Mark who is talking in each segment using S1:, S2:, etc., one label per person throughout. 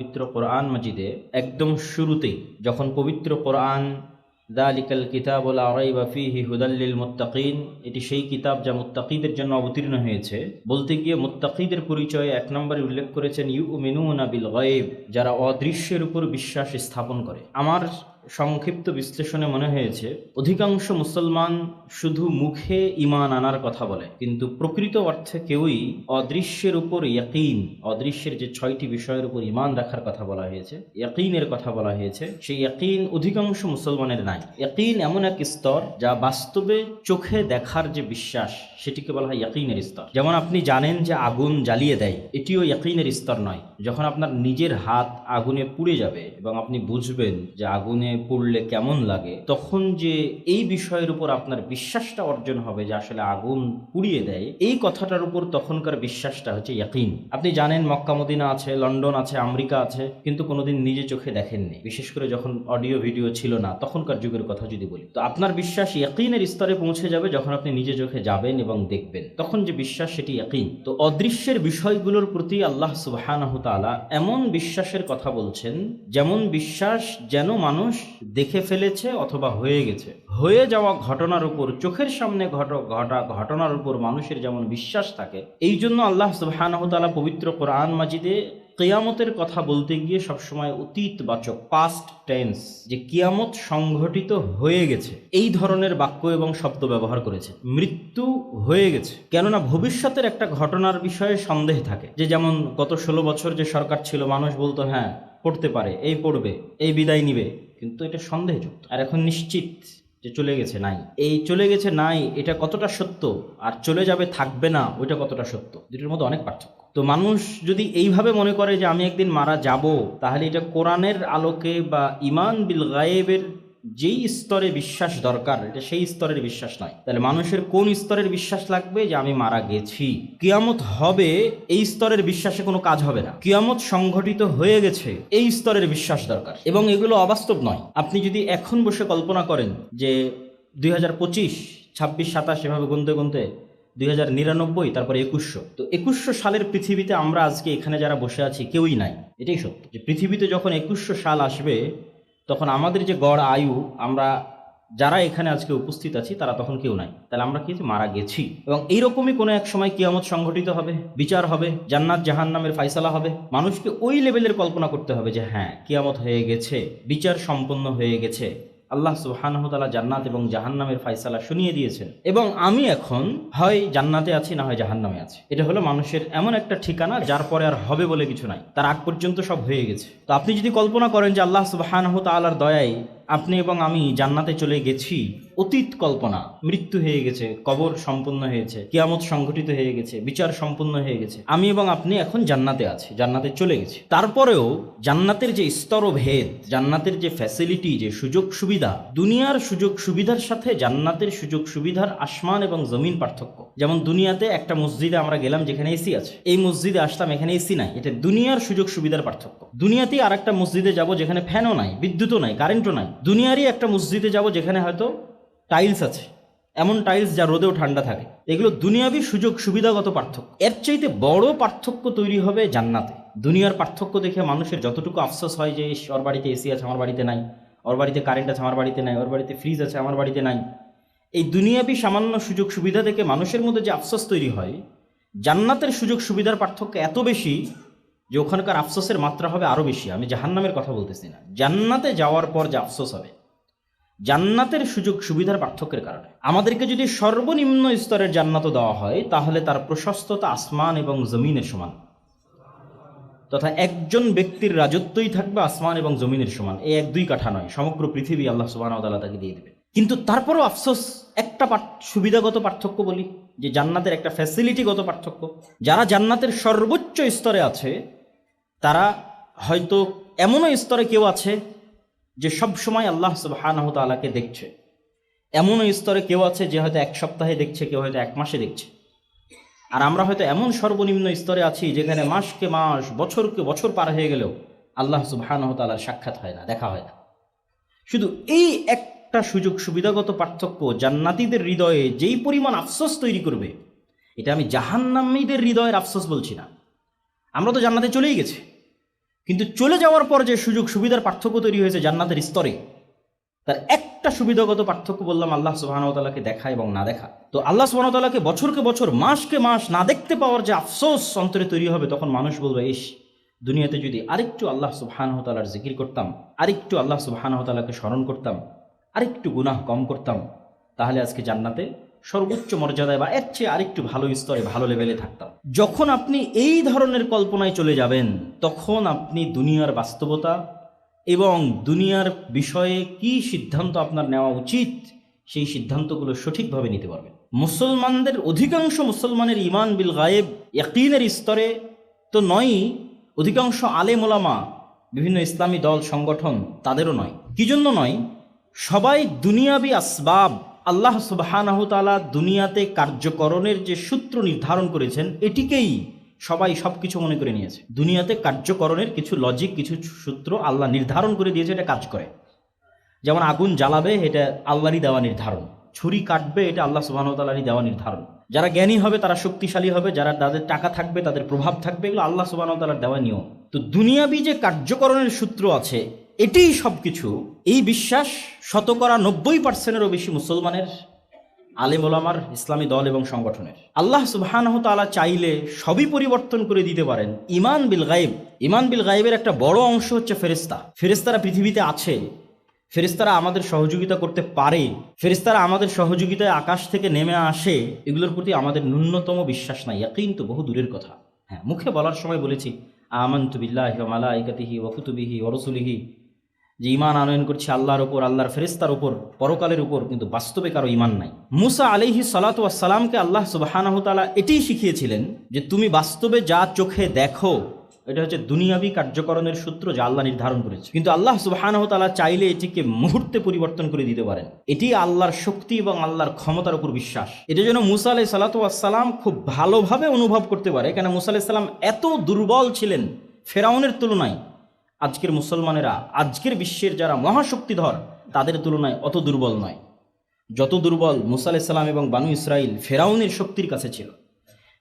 S1: পবিত্র কোরআন মাজিদে একদম শুরুতেই যখন পবিত্র কোরআন যালিকাল কিতাবুল লা রাইবা ফীহি হুদাল লিল মুত্তাকিন, এটি সেই কিতাব যা মুত্তাকিদের জন্য অবতীর্ণ হয়েছে, বলতে গিয়ে মুত্তাকিদের পরিচয়ে এক নম্বরে উল্লেখ করেছেন ইউমিনুনা বিল গায়ব, যারা অদৃশ্যের উপর বিশ্বাস স্থাপন করে। আমার সংক্ষিপ্ত বিশ্লেষণে মনে হয়েছে অধিকাংশ মুসলমান শুধু মুখে ঈমান আনার কথা বলে, কিন্তু প্রকৃত অর্থে কেউই অদৃশ্যের উপর ইয়াকিন, অদৃশ্যের যে 6টি বিষয়ের উপর ঈমান রাখার কথা বলা হয়েছে, ইয়াকিনের কথা বলা হয়েছে, সেই ইয়াকিন অধিকাংশ মুসলমানের নাই। ইয়াকিন এমন এক স্তর যা বাস্তবে চোখে দেখার যে বিশ্বাস, সেটিকে বলা হয় ইয়াকিনের স্তর। যেমন আপনি জানেন যে আগুন জ্বালিয়ে দেয়, এটিও ইয়াকিনের স্তর নয়। যখন আপনার নিজের হাত আগুনে পুড়ে যাবে এবং আপনি বুঝবেন যে আগুনে পড়লে কেমন লাগে, তখন যে এই বিষয়ের উপর আপনার বিশ্বাসটা অর্জন হবে যে আসলে আগুন পুড়িয়ে দেয়, এই কথাটার উপর তখনকার বিশ্বাসটা হচ্ছে ইয়াকিন। আপনি জানেন মক্কা মদিনা আছে, লন্ডন আছে, আমেরিকা আছে, কিন্তু কোনোদিন নিজে চোখে দেখেননি। বিশেষ করে যখন অডিও ভিডিও ছিল না, তখনকার যুগের কথা যদি বলি, তো আপনার বিশ্বাস ইয়াকিনের স্তরে পৌঁছে যাবে যখন আপনি নিজে চোখে যাবেন এবং দেখবেন, তখন যে বিশ্বাস সেটি ইয়াকিন। তো অদৃশ্যের বিষয়গুলোর প্রতি আল্লাহ সুবহানাহু তাআলা এমন বিশ্বাসের কথা বলছেন, যেমন বিশ্বাস যেন মানুষ দেখে ফেলেছে অথবা হয়ে গেছে। হয়ে যাওয়া ঘটনার উপর, চোখের সামনে ঘটা ঘটনার উপর মানুষের যেমন বিশ্বাস থাকে, এই জন্য আল্লাহ সুবহানাহু তাআলা পবিত্র কোরআন মাজিদে কিয়ামতের কথা বলতে গিয়ে সবসময় অতীতবাচক, পাস্ট টেন্স, যে কিয়ামত সংঘটিত হয়ে গেছে, এই ধরনের বাক্য এবং শব্দ ব্যবহার করেছে। মৃত্যু হয়ে গেছে, কেননা ভবিষ্যতের একটা ঘটনার বিষয়ে সন্দেহ থাকে। যে যেমন গত 16 বছর যে সরকার ছিল, মানুষ বলতো হ্যাঁ পড়তে পারে, এই পড়বে, এই বিদায় নিবে, কিন্তু এটা সন্দেহযুক্ত। আর এখন নিশ্চিত যে চলে গেছে নাই, এই চলে গেছে নাই এটা কতটা সত্য, আর চলে যাবে থাকবে না ওইটা কতটা সত্য, দুটোর মধ্যে অনেক পার্থক্য। তো মানুষ যদি এইভাবে মনে করে যে আমি একদিন মারা যাব, তাহলে এটা কোরআনের আলোকে বা ঈমান বিল গায়েবের যেই স্তরে বিশ্বাস দরকার, এটা সেই স্তরের বিশ্বাস নয়। তাহলে মানুষের কোন স্তরের বিশ্বাস লাগবে? যে আমি মারা গেছি, কিয়ামত হবে, এই স্তরের বিশ্বাসে কোনো কাজ হবে না। কিয়ামত সংঘটিত হয়ে গেছে, এই স্তরের বিশ্বাস দরকার। এবং এগুলো অবাস্তব নয়। আপনি যদি এখন বসে কল্পনা করেন যে 2025, 26, 27 এভাবে গুনতে গুনতে 2099, তারপরে 2100, তো 2100 সালের পৃথিবীতে আমরা আজকে এখানে যারা বসে আছি কেউই নাই। এটাই সত্য যে পৃথিবীতে যখন 2100 সাল আসবে, তখন আমাদের যে গড় আয়ু, আমরা যারা এখানে আজকে উপস্থিত আছি তারা তখন কেউ নাই। তাহলে আমরা কি মারা গেছি। এবং এইরকমই কোনো এক সময় কিয়ামত সংঘটিত হবে, বিচার হবে, জান্নাত জাহান্নামের ফায়সালা হবে। মানুষকে ওই লেভেলের কল্পনা করতে হবে যে হ্যাঁ কিয়ামত হয়ে গেছে, বিচার সম্পন্ন হয়ে গেছে, আল্লাহ সুবহানাহু ওয়া তাআলা জান্নাত এবং জাহান্নামের ফায়সালা শুনিয়ে দিয়েছেন, এবং আমি এখন হয় জান্নাতে আছি না হয় জাহান্নামে আছি। এটা হলো মানুষের এমন একটা ঠিকানা যার পরে আর হবে বলে কিছু নাই, তার আগ পর্যন্ত সব হয়ে গেছে। তো আপনি যদি কল্পনা করেন যে আল্লাহ সুবহানাহু ওয়া তাআলার দয়ায় আপনি এবং আমি জান্নাতে চলে গেছি, অতীত কল্পনা, মৃত্যু হয়ে গেছে, কবর সম্পূর্ণ হয়েছে, কিয়ামত সংঘটিত হয়ে গেছে, বিচার সম্পূর্ণ হয়ে গেছে, আমি এবং আপনি এখন জান্নাতে আছি, জান্নাতে চলে গেছি। তারপরেও জান্নাতের যে স্তরভেদ, জান্নাতের যে ফ্যাসিলিটি, যে সুযোগ সুবিধা, দুনিয়ার সুযোগ সুবিধার সাথে জান্নাতের সুযোগ সুবিধার আসমান এবং জমিন পার্থক্য। যেমন দুনিয়াতে একটা মসজিদে আমরা গেলাম যেখানে এসি আছে, এই মসজিদে আসলাম এখানে এসি নাই, এটা দুনিয়ার সুযোগ সুবিধার পার্থক্য। দুনিয়াতেই আর একটা মসজিদে যাব যেখানে ফ্যানও নাই, বিদ্যুৎও নাই, কারেন্টও নাই। দুনিয়ারই একটা মসজিদে যাব যেখানে হয়তো টাইলস আছে, এমন টাইলস যা রোদেও ঠান্ডা থাকে। এগুলো দুনিয়াবি সুযোগ সুবিধাগত পার্থক্য। এর চাইতে বড় পার্থক্য তৈরি হবে জান্নাতে। দুনিয়ার পার্থক্য দেখে মানুষের যতটুকু আফসোস হয় যে ওর বাড়িতে এসি আছে আমার বাড়িতে নাই, ওর বাড়িতে কারেন্ট আছে আমার বাড়িতে নাই, ওর বাড়িতে ফ্রিজ আছে আমার বাড়িতে নাই, এই দুনিয়াবি সামান্য সুযোগ সুবিধা দেখে মানুষের মধ্যে যে আফসোস তৈরি হয়, জান্নাতের সুযোগ সুবিধার পার্থক্য এত বেশি যে ওখানকার আফসোসের মাত্রা হবে আরও বেশি। আমি জাহান্নামের কথা বলতেছি না, জান্নাতে যাওয়ার পর যে আফসোস হবে জান্নাতের সুযোগ সুবিধার পার্থক্যের কারণে। আমাদেরকে যদি সর্বনিম্ন স্তরের জান্নাতও দেওয়া হয়, তাহলে তার প্রশস্ততা আসমান এবং জমিনের সমান, তথা একজন ব্যক্তির রাজত্বই থাকবে আসমান এবং জমিনের সমান। এই 1-2 কাঠা নয়, সমগ্র পৃথিবী আল্লাহ সুবহানাহু ওয়া তাআলা তাকে দিয়ে দেবে। কিন্তু তারপরও আফসোস, একটা সুবিধাগত পার্থক্য বলি, যে জান্নাতের একটা ফ্যাসিলিটিগত পার্থক্য। যারা জান্নাতের সর্বোচ্চ স্তরে আছে, তারা হয়তো এমনও স্তরে কেউ আছে যে সব সময় আল্লাহ সুবহানাহু ওয়া তাআলাকে দেখছে, এমনও স্তরে কেউ আছে যে হয়তো 1 সপ্তাহে দেখছে, কেউ হয়তো 1 মাসে দেখছে। আর আমরা হয়তো এমন সর্বনিম্ন স্তরে আছি যেখানে মাসকে মাস, বছরকে বছর পার হয়ে গেলেও আল্লাহ সুবহানাহু ওয়া তাআলার সাক্ষাৎ হয় না, দেখা হয় না। শুধু এই একটা সুযোগ সুবিধাগত পার্থক্য জান্নাতীদের হৃদয়ে যেই পরিমাণ আফসোস তৈরি করবে, এটা আমি জাহান্নামীদের হৃদয়ের আফসোস বলছি না। আমরা তো জান্নাতে চলেই গেছি, কিন্তু চলে যাওয়ার পর যে সুযোগ সুবিধার পার্থক্য তৈরি হয়েছে জান্নাতের স্তরে, তার একটা সুবিধাগত পার্থক্য বললাম আল্লাহ সুবহানাহু ওয়া তাআলাকে দেখা এবং না দেখা। তো আল্লাহ সুবহানাহু ওয়া তাআলাকে বছরকে বছর মাসকে মাস না দেখতে পাওয়ার যে আফসোস অন্তরে তৈরি হবে, তখন মানুষ বলবে, ইস, দুনিয়াতে যদি আরেকটু আল্লাহ সুবহানাহু ওয়া তাআলার জিকির করতাম, আরেকটু আল্লাহ সুবহানাহু ওয়া তাআলাকে স্মরণ করতাম, আরেকটু গুনাহ কম করতাম, তাহলে আজকে জান্নাতে সর্বোচ্চ মর্যাদায় বা এর চেয়ে আরেকটু ভালো স্তরে, ভালো লেভেলে থাকতাম। যখন আপনি এই ধরনের কল্পনায় চলে যাবেন, তখন আপনি দুনিয়ার বাস্তবতা এবং দুনিয়ার বিষয়ে কি সিদ্ধান্ত আপনার নেওয়া উচিত, সেই সিদ্ধান্তগুলো সঠিকভাবে নিতে পারবেন। মুসলমানদের অধিকাংশ মুসলমানের ঈমান বিল গায়েব ইয়াকিনের স্তরে তো নয়ই, অধিকাংশ আলেম ওলামা, বিভিন্ন ইসলামী দল সংগঠন, তাদেরও নয়। কি জন্য নয়? সবাই দুনিয়াবি আসবাব, আল্লাহ সুবহানাহু তাআলা দুনিয়াতে কার্যকরণের যে সূত্র নির্ধারণ করেছেন, এটিকেই সবাই সবকিছু মনে করে নিয়েছে। দুনিয়াতে কার্যকরণের কিছু লজিক, কিছু সূত্র আল্লাহ নির্ধারণ করে দিয়েছে, এটা কাজ করে। যেমন আগুন জ্বালাবে, এটা আল্লাহরই দেওয়া নির্ধারণ। ছুরি কাটবে, এটা আল্লাহ সুবহানাহু ওয়া তাআলারই দেওয়া নির্ধারণ। যারা জ্ঞানী হবে তারা শক্তিশালী হবে, যারা তাদের টাকা থাকবে, তাদের প্রভাব থাকবে, এগুলো আল্লাহ সুবহানাহু ওয়া তাআলার দেওয়া নিয়ম। তো দুনিয়াবি যে কার্যকরণের সূত্র আছে, এটিই সব কিছু। এই বিশ্বাস 90% বেশি মুসলমানের, আলেম ওলামার, ইসলামী দল এবং সংগঠনের। আল্লাহ সুবহানাহু তাআলা চাইলে সবই পরিবর্তন করে দিতে পারেন। ঈমান বিল গায়ব, ঈমান বিল গায়বের একটা বড় অংশ হচ্ছে ফেরেশতা। ফেরেশতারা পৃথিবীতে আছে, ফেরেশতারা আমাদের সহযোগিতা করতে পারে, ফেরেশতারা আমাদের সহযোগিতায় আকাশ থেকে নেমে আসে, এগুলোর প্রতি আমাদের ন্যূনতম বিশ্বাস নাই। ইয়াকিন তো বহু দূরের কথা। হ্যাঁ, মুখে বলার সময় বলেছি আমানতু বিল্লাহি ওয়া মালাইকাতিহি ওয়া কুতুবিহি ওয়া রাসূলিহি, যে ঈমান আনয়ন করছে আল্লাহর উপর, আল্লাহর ফেরেশতার উপর, পরকালের উপর, কিন্তু বাস্তবে কারো ঈমান নাই। মুসা আলাইহিস সালাতু ওয়াস সালামকে আল্লাহ সুবহানাহু তাআলা এটাই শিখিয়েছিলেন যে তুমি বাস্তবে যা চোখে দেখো, এটা হচ্ছে দুনিয়াবি কার্যকরণের সূত্র যা আল্লাহ নির্ধারণ করেছে। কিন্তু আল্লাহ সুবহানাহু তাআলা চাইলে এটিকে মুহূর্তে পরিবর্তন করে দিতে পারেন। এটি আল্লাহর শক্তি এবং আল্লাহর ক্ষমতার উপর বিশ্বাস। এটা যেন মুসা আলাইহিস সালাতু ওয়াস সালাম খুব ভালোভাবে অনুভব করতে পারে, কেন মুসা আলাইহিস সালাম এত দুর্বল ছিলেন ফেরাউনের তুলনায়। আজকের মুসলমানেরা, আজকের বিশ্বের যারা মহাশক্তিধর, তাদের তুলনায় অত দুর্বল নয়। যত দুর্বল মুসা আলাইহিস সালাম এবং বানু ইসরাইল ফেরাউনের শক্তির কাছে ছিল,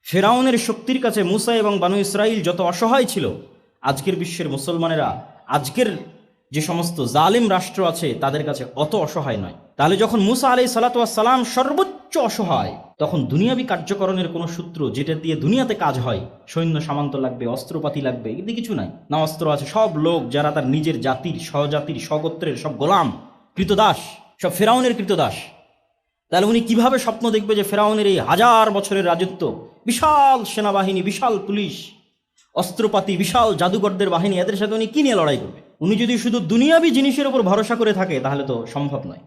S1: ফেরাউনের শক্তির কাছে মুসা এবং বানু ইসরাইল যত অসহায় ছিল, আজকের বিশ্বের মুসলমানেরা, আজকের যে সমস্ত জালিম রাষ্ট্র আছে, তাদের কাছে অত অসহায় নয়। তাহলে যখন মুসা আলাইহিস সালাতু ওয়াস সালাম সর্বোচ্চ অসহায়, তখন দুনিয়াবি কার্যকরণের কোনো সূত্র যেটা দিয়ে দুনিয়াতে কাজ হয়, সৈন্য সামন্ত লাগবে, অস্ত্রপাতি লাগবে, এদিকে কিছু নাই। না অস্ত্র আছে, সব লোক যারা তার নিজের জাতির, সহজাতির, স্বগোত্রের, সব গোলাম, কৃতদাস, সব ফেরাউনের কৃতদাস। তাহলে উনি কিভাবে স্বপ্ন দেখবে যে ফেরাউনের এই 1000 বছরের রাজত্ব, বিশাল সেনাবাহিনী, বিশাল পুলিশ, অস্ত্রপাতি, বিশাল জাদুকরদের বাহিনী, এদের সাথে উনি কি নিয়ে লড়াই করবে? উনি যদি শুধু দুনিয়াবি জিনিসের উপর ভরসা করে থাকে, তাহলে তো সম্ভব নয়।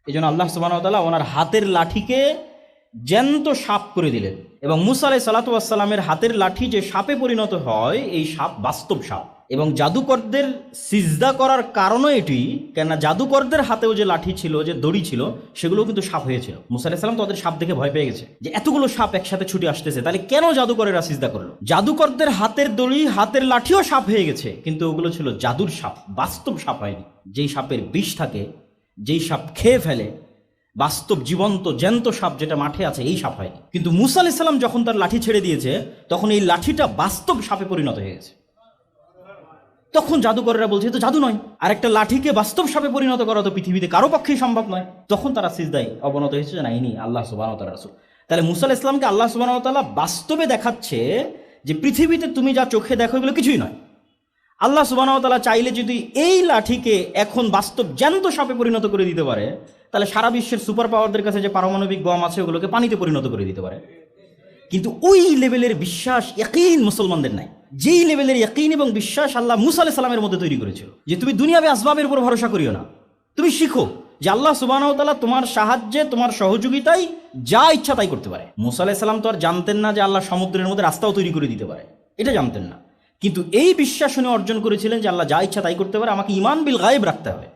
S1: এই জন্য আল্লাহ সুবহানাহু ওয়া তাআলা ওনার হাতের লাঠিকে জ্যান্ত সাপ করে দিলেন, এবং মুসা আলাইহিস সালাতু ওয়াস সালামের হাতের লাঠি যে সাপে পরিণত হয়, এই সাপ বাস্তব সাপ। এবং জাদুকরদের সিজদা করার কারণও এটি, কেননা জাদুকরদের হাতেও যে লাঠি ছিল, যে দড়ি ছিল, সেগুলো কিন্তু সাপ হয়েছিল। মুসা আলাইহিস সালাম তো ওদের সাপ দেখে ভয় পেয়ে গেছে যে এতগুলো সাপ একসাথে ছুটে আসতেছে, তাহলে কেন জাদুকরেরা সিজদা করলো? জাদুকরদের হাতের দড়ি, হাতের লাঠিও সাপ হয়ে গেছে, কিন্তু ওগুলো ছিল জাদুর সাপ, বাস্তব সাপ হয়নি। যেই সাপের বিষ থাকে, যেই সাপ খেয়ে ফেলে, বাস্তব জীবন্ত জ্যান্ত সাপ যেটা মাঠে আছে, এই সাপ হয়নি। কিন্তু মুসা আলাইহিস সালাম যখন তার লাঠি ছেড়ে দিয়েছে, তখন এই লাঠিটা বাস্তব সাপে পরিণত হয়ে গেছে। তখন জাদুকরেরা বলছে তো জাদু নয়, আর একটা লাঠিকে বাস্তব সাপে পরিণত করা তো পৃথিবীতে কারো পক্ষেই সম্ভব নয়। তখন তারা সিজদায় অবনত হয়েছে যে না, ইনি আল্লাহ সুবহানাহু ওয়া তাআলার রাসূল। তাহলে মুসা আলাইহিস সালামকে আল্লাহ সুবহানাহু ওয়া তাআলা বাস্তবে দেখাচ্ছে যে পৃথিবীতে তুমি যা চোখে দেখো, এগুলো কিছুই নয়। আল্লাহ সুবহানাহু ওয়া তাআলা চাইলে যদি এই লাঠিকে এখন বাস্তব জ্যান্ত সাপে পরিণত করে দিতে পারে, তাহলে সারা বিশ্বের সুপার পাওয়ারদের কাছে যে পারমাণবিক বম আছে, ওগুলোকে পানিতে পরিণত করে দিতে পারে। কিন্তু ওই লেভেলের বিশ্বাস, ইয়াকিন মুসলমানদের নাই। যেই লেভেলের ইয়াকিন এবং বিশ্বাস আল্লাহ মুসা আলাইহিস সালামের মধ্যে তৈরি করেছিল, যে তুমি দুনিয়াবি আসবাবের উপর ভরসা করিও না, তুমি শিখো যে আল্লাহ সুবহানাহু ওয়া তাআলা তোমার সাহায্যে, তোমার সহযোগিতায় যা ইচ্ছা তাই করতে পারে। মুসা আলাইহিস সালাম তো আর জানতেন না যে আল্লাহ সমুদ্রের মধ্যে রাস্তাও তৈরি করে দিতে পারে, এটা জানতেন না। কিন্তু এই বিশ্বাস উনি অর্জন করেছিলেন যে আল্লাহ যা ইচ্ছা তাই করতে পারে, আমাকে ঈমান বিল গায়ব রাখতে হবে,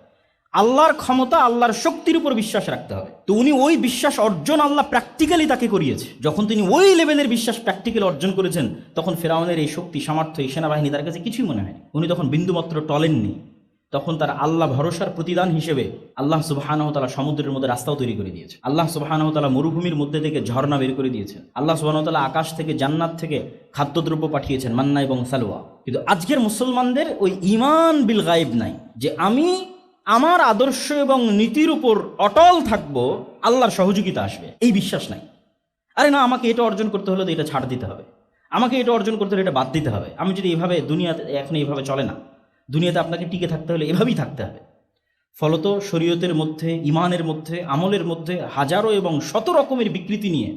S1: আল্লাহর ক্ষমতা, আল্লাহর শক্তির উপর বিশ্বাস রাখতে হবে। তো উনি ওই বিশ্বাস অর্জন আল্লাহ প্র্যাকটিক্যালি তাকে করিয়েছে। যখন তিনি ওই লেভেলের বিশ্বাস প্র্যাকটিক্যালি অর্জন করেছেন, তখন ফেরাউনের এই শক্তি, সামর্থ্য, এই সেনাবাহিনী তার কাছে কিছুই মনে হয়নি। উনি তখন বিন্দুমাত্র টলেননি, তখন তার আল্লাহ ভরসার প্রতিদান হিসেবে আল্লাহ সুবহানাহু ওয়া তাআলা সমুদ্রের মধ্যে রাস্তাও তৈরি করে দিয়েছে। আল্লাহ সুবহানাহু ওয়া তাআলা মরুভূমির মধ্যে থেকে ঝর্ণা বের করে দিয়েছেন। আল্লাহ সুবহানাহু ওয়া তাআলা আকাশ থেকে জান্নাত থেকে খাদ্যদ্রব্য পাঠিয়েছেন, মান্না এবং সালওয়া। কিন্তু আজকের মুসলমানদের ওই ঈমান বিল গায়ব নাই, যে আমি আমার আদর্শ এবং নীতির উপর অটল থাকব, আল্লাহর সহযোগিতা আসবে, এই বিশ্বাস নাই। আরে না, আমাকে এটা অর্জন করতে হলে তো এটা ছাড় দিতে হবে, আমাকে এটা অর্জন করতে হলে এটা বাদ দিতে হবে। আমি যদি এভাবে, দুনিয়াতে এখন এইভাবে চলে না, দুনিয়াতে আপনাকে টিকে থাকতে হলে এভাবেই থাকতে হবে। ফলত শরীয়তের মধ্যে, ইমানের মধ্যে, আমলের মধ্যে হাজারো এবং শত রকমের বিকৃতি নিয়ে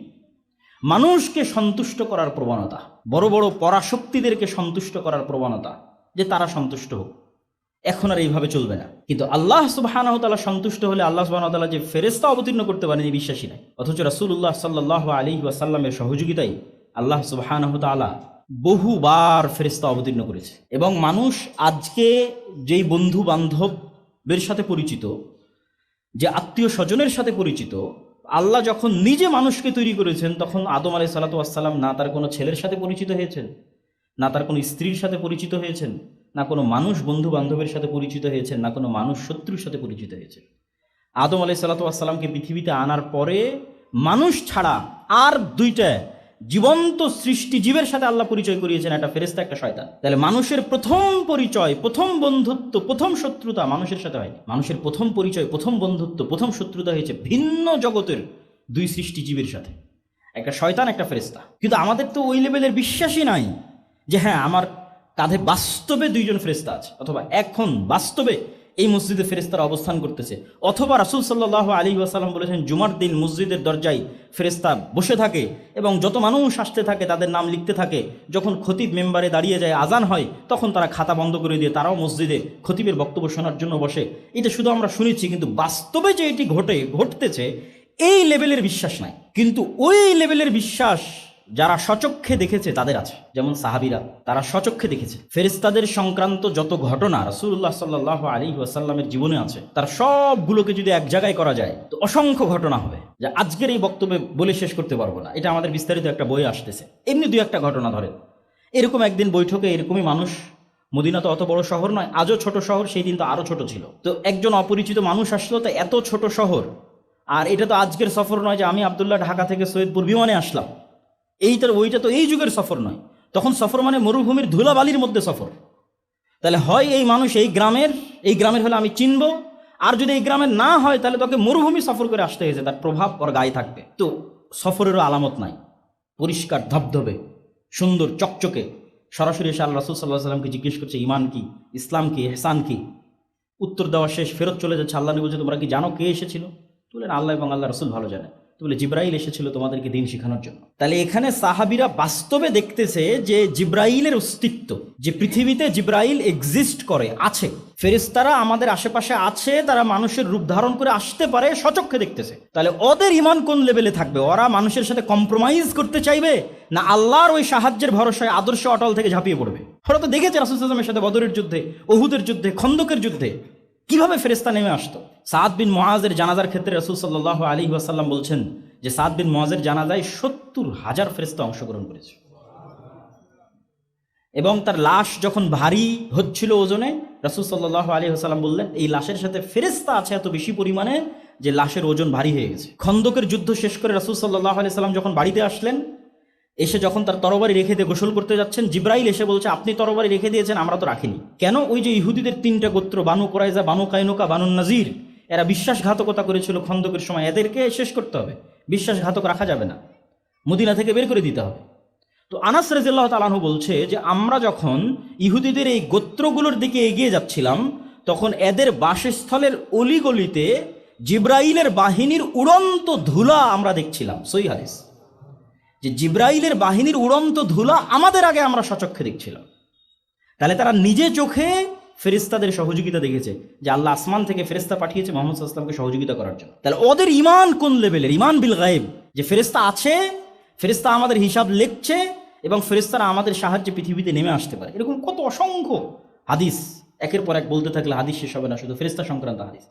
S1: মানুষকে সন্তুষ্ট করার প্রবণতা, বড় বড় পরাশক্তিদেরকে সন্তুষ্ট করার প্রবণতা, যে তারা সন্তুষ্ট হোক, এখন আর এইভাবে চলবে না। কিন্তু আল্লাহ সুবহানাহু ওয়া তাআলা সন্তুষ্ট হলে আল্লাহ সুবহানাহু ওয়া তাআলা যে ফেরেশতা অবতীর্ণ করতে পারেন এই বিশ্বাসী নাই। অথচ রাসূলুল্লাহ সাল্লাল্লাহু আলাইহি ওয়াসাল্লামের সহযোগিতায় আল্লাহ সুবহানাহু ওয়া তাআলা বহুবার ফেরেশতা অবতীর্ণ করেছে। এবং মানুষ আজকে যেই বন্ধু বান্ধবের সাথে পরিচিত, যে আত্মীয় স্বজনের সাথে পরিচিত, আল্লাহ যখন নিজে মানুষকে তৈরি করেছেন তখন আদম আলাইহিস সালাতু ওয়াস সালাম না তার কোনো ছেলের সাথে পরিচিত হয়েছেন, না তার কোনো স্ত্রীর সাথে পরিচিত হয়েছেন, না কোনো মানুষ বন্ধু বান্ধবের সাথে পরিচিত হয়েছেন, না কোনো মানুষ শত্রুর সাথে পরিচিত হয়েছে। আদম আলাইহিস সালাতু ওয়াস সালামকে পৃথিবীতে আনার পরে মানুষ ছাড়া আর দুইটা জীবন্ত সৃষ্টি জীবের সাথে আল্লাহ পরিচয় করিয়েছেন, একটা ফেরেশতা, একটা শয়তান। তাহলে মানুষের প্রথম পরিচয়, প্রথম বন্ধুত্ব, প্রথম শত্রুতা মানুষের সাথে হয়নি। মানুষের প্রথম পরিচয়, প্রথম বন্ধুত্ব, প্রথম শত্রুতা হয়েছে ভিন্ন জগতের দুই সৃষ্টি জীবের সাথে, একটা শয়তান, একটা ফেরেশতা। কিন্তু আমাদের তো ওই লেভেলের বিশ্বাসই নাই যে হ্যাঁ আমার কাঁধে বাস্তবে দুইজন ফেরেশতা আছে, অথবা এখন বাস্তবে এই মসজিদে ফেরেশতারা অবস্থান করতেছে, অথবা রাসূল সাল্লাল্লাহু আলাইহি ওয়াসাল্লাম বলেছেন জুমার দিন মসজিদের দরজায় ফেরেশতা বসে থাকে এবং যত মানুষ আসতে থাকে তাদের নাম লিখতে থাকে। যখন খতিব মেম্বারে দাঁড়িয়ে যায়, আজান হয়, তখন তারা খাতা বন্ধ করে দিয়ে তারাও মসজিদে খতিবের বক্তব্য শোনার জন্য বসে। এটা শুধু আমরা শুনেছি, কিন্তু বাস্তবে যে এটি ঘটতেছে এই লেভেলের বিশ্বাস নাই। কিন্তু ওই লেভেলের বিশ্বাস যারা সচক্ষে দেখেছে তাদের আছে। যেমন সাহাবীরা, তারা সচক্ষে দেখেছে ফেরেশতাদের সংক্রান্ত যত ঘটনা রাসূলুল্লাহ সাল্লাল্লাহু আলাইহি ওয়াসাল্লামের জীবনে আছে, তার সবগুলোকে যদি এক জায়গায় করা যায় তো অসংখ্য ঘটনা হবে, যা আজকের এই বক্তব্যে বলে শেষ করতে পারবো না। এটা আমাদের বিস্তারিত একটা বই আসতেছে, এমনি দুই একটা ঘটনা ধরে। এরকম একদিন বৈঠকে এরকমই মানুষ, মদিনা তো অত বড় শহর নয়, আজও ছোট শহর, সেই দিন তো আরো ছোট ছিল। তো একজন অপরিচিত মানুষ আসলো, তো এত ছোট শহর, আর এটা তো আজকের সফর নয় যে আমি আব্দুল্লাহ ঢাকা থেকে সৈয়দপুর বিমানে আসলাম, ওইটা তো এই যুগের সফর নয়। তখন সফর মানে মরুভূমির ধুলাবালির মধ্যে সফর। তাহলে হয় এই মানুষ এই গ্রামের হলে আমি চিনব, আর যদি এই গ্রামের না হয় তাহলে তোকে মরুভূমি সফর করে আসতে হয়েছে, তার প্রভাব ওর গায়ে থাকবে। তো সফরেরও আলামত নাই, পরিষ্কার ধবধবে সুন্দর চকচকে। সরাসরি এসে আল্লাহ রাসূল সাল্লাল্লাহু আলাইহি ওয়াসাল্লামকে জিজ্ঞেস করছে ঈমান কি, ইসলাম কি, ইহসান কি। উত্তর দেওয়া শেষ, ফেরত চলে যাচ্ছে। আল্লাহ নবী বলছে তোমরা কি জানো কে এসেছিল? বললেন আল্লাহ এবং আল্লাহ রাসূল ভালো জানে। তো বলে জিব্রাইল এসেছিল তোমাদেরকে দিন শেখানোর জন্য। তাহলে এখানে সাহাবীরা বাস্তবে দেখতেছে যে জিব্রাইলের অস্তিত্ব, যে পৃথিবীতে জিব্রাইল এক্সিস্ট করে, আছে, ফেরেশতারা আমাদের আশেপাশে আছে, তারা মানুষের রূপ ধারণ করে আসতে পারে, সচক্ষে দেখতেছে। তাহলে ওদের ঈমান কোন লেভেলে থাকবে? ওরা মানুষের সাথে কম্প্রোমাইজ করতে চাইবে, না আল্লাহর ওই সাহায্যের ভরসায় আদর্শ অটল থেকে ঝাঁপিয়ে পড়বে? ওরা তো দেখেছে রাসূল সাল্লাল্লাহু আলাইহি ওয়াসাল্লামের সাথে বদরের যুদ্ধে, উহুদের যুদ্ধে, খন্দকের যুদ্ধে কিভাবে ফেরেশতা নেমে আসতো। সাদ বিন মুআজের জানাজার ক্ষেত্রে রাসূল সাল্লাল্লাহু আলাইহি ওয়াসাল্লাম বলছেন যে সাদ বিন মুআজের জানাজায় ৭০,০০০ ফেরেশতা অংশগ্রহণ করেছে, এবং তার লাশ যখন ভারী হচ্ছিল ওজনে, রাসূল সাল্লাল্লাহু আলাইহি ওয়াসাল্লাম বললেন এই লাশের সাথে ফেরেশতা আছে এত বেশি পরিমাণে যে লাশের ওজন ভারী হয়ে গেছে। খন্দকের যুদ্ধ শেষ করে রাসূল সাল্লাল্লাহু আলাইহি ওয়াসাল্লাম যখন বাড়িতে আসলেন, এসে যখন তার তরবারি রেখে দিয়ে গোসল করতে যাচ্ছেন, জিব্রাইল এসে বলছে আপনি তরবারি রেখে দিয়েছেন, আমরা তো রাখিনি কেন? ওই যে ইহুদিদের ৩টা গোত্র, বানু কুরাইজা, বানু কাইনুকা, বানু নাজির, এরা বিশ্বাসঘাতকতা করেছিল খন্দকের সময়, এদেরকে শেষ করতে হবে, বিশ্বাসঘাতক রাখা যাবে না, মদিনা থেকে বের করে দিতে হবে। তো আনাস রাদিয়াল্লাহু তাআলা আনহু বলছে যে আমরা যখন ইহুদিদের এই গোত্রগুলোর দিকে এগিয়ে যাচ্ছিলাম, তখন এদের বাসস্থলের অলিগলিতে জিব্রাইলের বাহিনীর উড়ন্ত ধুলা আমরা দেখছিলাম। সহিহ হাদিস, যে জিব্রাইলের বাহিনীর উড়ন্ত ধুলা আমাদের আগে আমরা সচক্ষে দেখছিলাম। তাহলে তারা নিজে চোখে ফেরেশতাদের সহযোগিতা দেখেছে, যে আল্লাহ আসমান থেকে ফেরেশতা পাঠিয়েছে মুহাম্মদ সাল্লাল্লাহু আলাইহি ওয়াসাল্লামকে সহযোগিতা করার জন্য। তাহলে ওদের ঈমান কোন লেভেলের? ঈমান বিল গায়ব, যে ফেরেশতা আছে, ফেরেশতা আমাদের হিসাব লিখছে, এবং ফেরেশতারা আমাদের সাহায্যে পৃথিবীতে নেমে আসতে পারে। এরকম কত অসংখ্য হাদিস, একের পর এক বলতে থাকলে হাদিস শেষ হবে না, শুধু ফেরেশতা সংক্রান্ত হাদিস।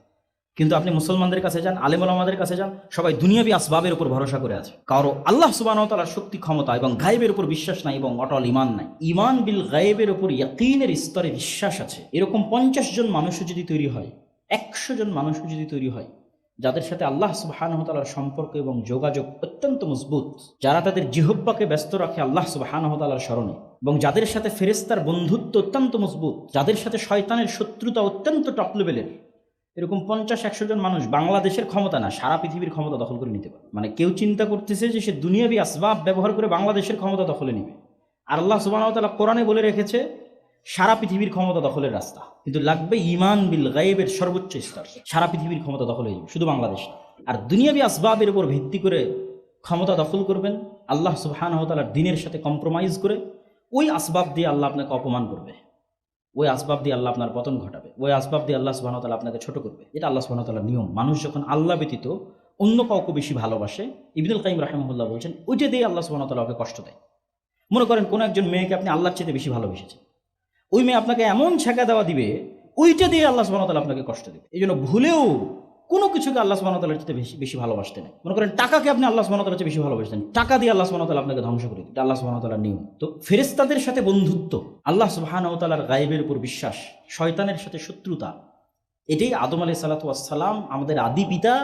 S1: কিন্তু আপনি মুসলমানদের কাছে যান, আলেম ওলামাদের কাছে যান, সবাই দুনিয়াবি আসবাবের উপর ভরসা করে আছে। কারো আল্লাহ সুবহানাহু ওয়া তাআলার শক্তি ক্ষমতা এবং গায়েবের উপর বিশ্বাস নাই এবং অটল ঈমান নাই। ঈমান বিল গায়েবের উপর ইয়াকিনের স্তরে বিশ্বাস আছে। এরকম 50 জন মানুষও যদি তৈরি হয়, 100 জন মানুষও যদি তৈরি হয়, যাদের সাথে আল্লাহ সুবহানাহু ওয়া তাআলার সম্পর্ক এবং যোগাযোগ অত্যন্ত মজবুত, যারা তাদের জিহ্বাকে ব্যস্ত রাখে আল্লাহ সুবহানাহু ওয়া তাআলার স্মরণে, এবং যাদের সাথে ফেরেশতার বন্ধুত্ব অত্যন্ত মজবুত, যাদের সাথে শয়তানের শত্রুতা অত্যন্ত টপ লেভেলের, এরকম 50-100 জন মানুষ বাংলাদেশের ক্ষমতা না, সারা পৃথিবীর ক্ষমতা দখল করে নিতে পারে। মানে কেউ চিন্তা করতেছে যে সে দুনিয়াবি আসবাব ব্যবহার করে বাংলাদেশের ক্ষমতা দখলে নেবে, আর আল্লাহ সুবহানাহু ওয়া তাআলা কোরআনে বলে রেখেছে সারা পৃথিবীর ক্ষমতা দখলের রাস্তা। কিন্তু লাগবে ঈমান বিল গায়েবের সর্বোচ্চ স্তর, সারা পৃথিবীর ক্ষমতা দখল হয়ে যাবে, শুধু বাংলাদেশ না। আর দুনিয়াবি আসবাবের উপর ভিত্তি করে ক্ষমতা দখল করবেন, আল্লাহ সুবহানাহু ওয়া তাআলার দ্বীনের সাথে কম্প্রোমাইজ করে, ওই আসবাব দিয়ে আল্লাহ আপনাকে অপমান করবে, ওই আসবাব দিয়ে আল্লাহ আপনার পতন ঘটাবে, ওই আসবাব দিয়ে আল্লাহ সুবহানাহু ওয়া তাআলা আপনাকে ছোট করবে। এটা আল্লাহ সুবহানাহু ওয়া তাআলার নিয়ম। মানুষ যখন আল্লাহ ব্যতীত অন্য কাউকে বেশি ভালোবাসে, ইবনুল কাইয়িম রাহিমাহুল্লাহ বলছেন, ওইটা দিয়ে আল্লাহ সুবহানাহু ওয়া তাআলা ওকে কষ্ট দেয়। মনে করেন কোনো একজন মেয়েকে আপনি আল্লাহর চেয়ে বেশি ভালোবেসেছেন, ওই মেয়ে আপনাকে এমন ছেঁকা দেওয়া দিবে, ওইটা দিয়ে আল্লাহ সুবহানাহু ওয়া তাআলা আপনাকে কষ্ট দেবে। এই জন্য ভুলেও কোনো কিছুকে আল্লাহ সুবহানাহু ওয়া তাআলার চেয়ে বেশি বেশি ভালোবাসতে নেই। মনে করেন টাকাকে আপনি আল্লাহ সুবহানাহু ওয়া তাআলার চেয়ে বেশি ভালোবাসতেন, টাকা দিয়ে আল্লাহ সুবহানাহু ওয়া তাআলা আপনাকে ধ্বংস করে দিবে। এটা আল্লাহ সুবহানাহু ওয়া তাআলার নিয়ম। তো ফেরেশতাদের সাথে বন্ধুত্ব, আল্লাহ সুবহানাহু ওয়া তাআলার গায়েবের উপর বিশ্বাস, শয়তানের সাথে শত্রুতা, এটাই আদম আলাইহিস সালাতু ওয়াস সালাম আমাদের আদি পিতা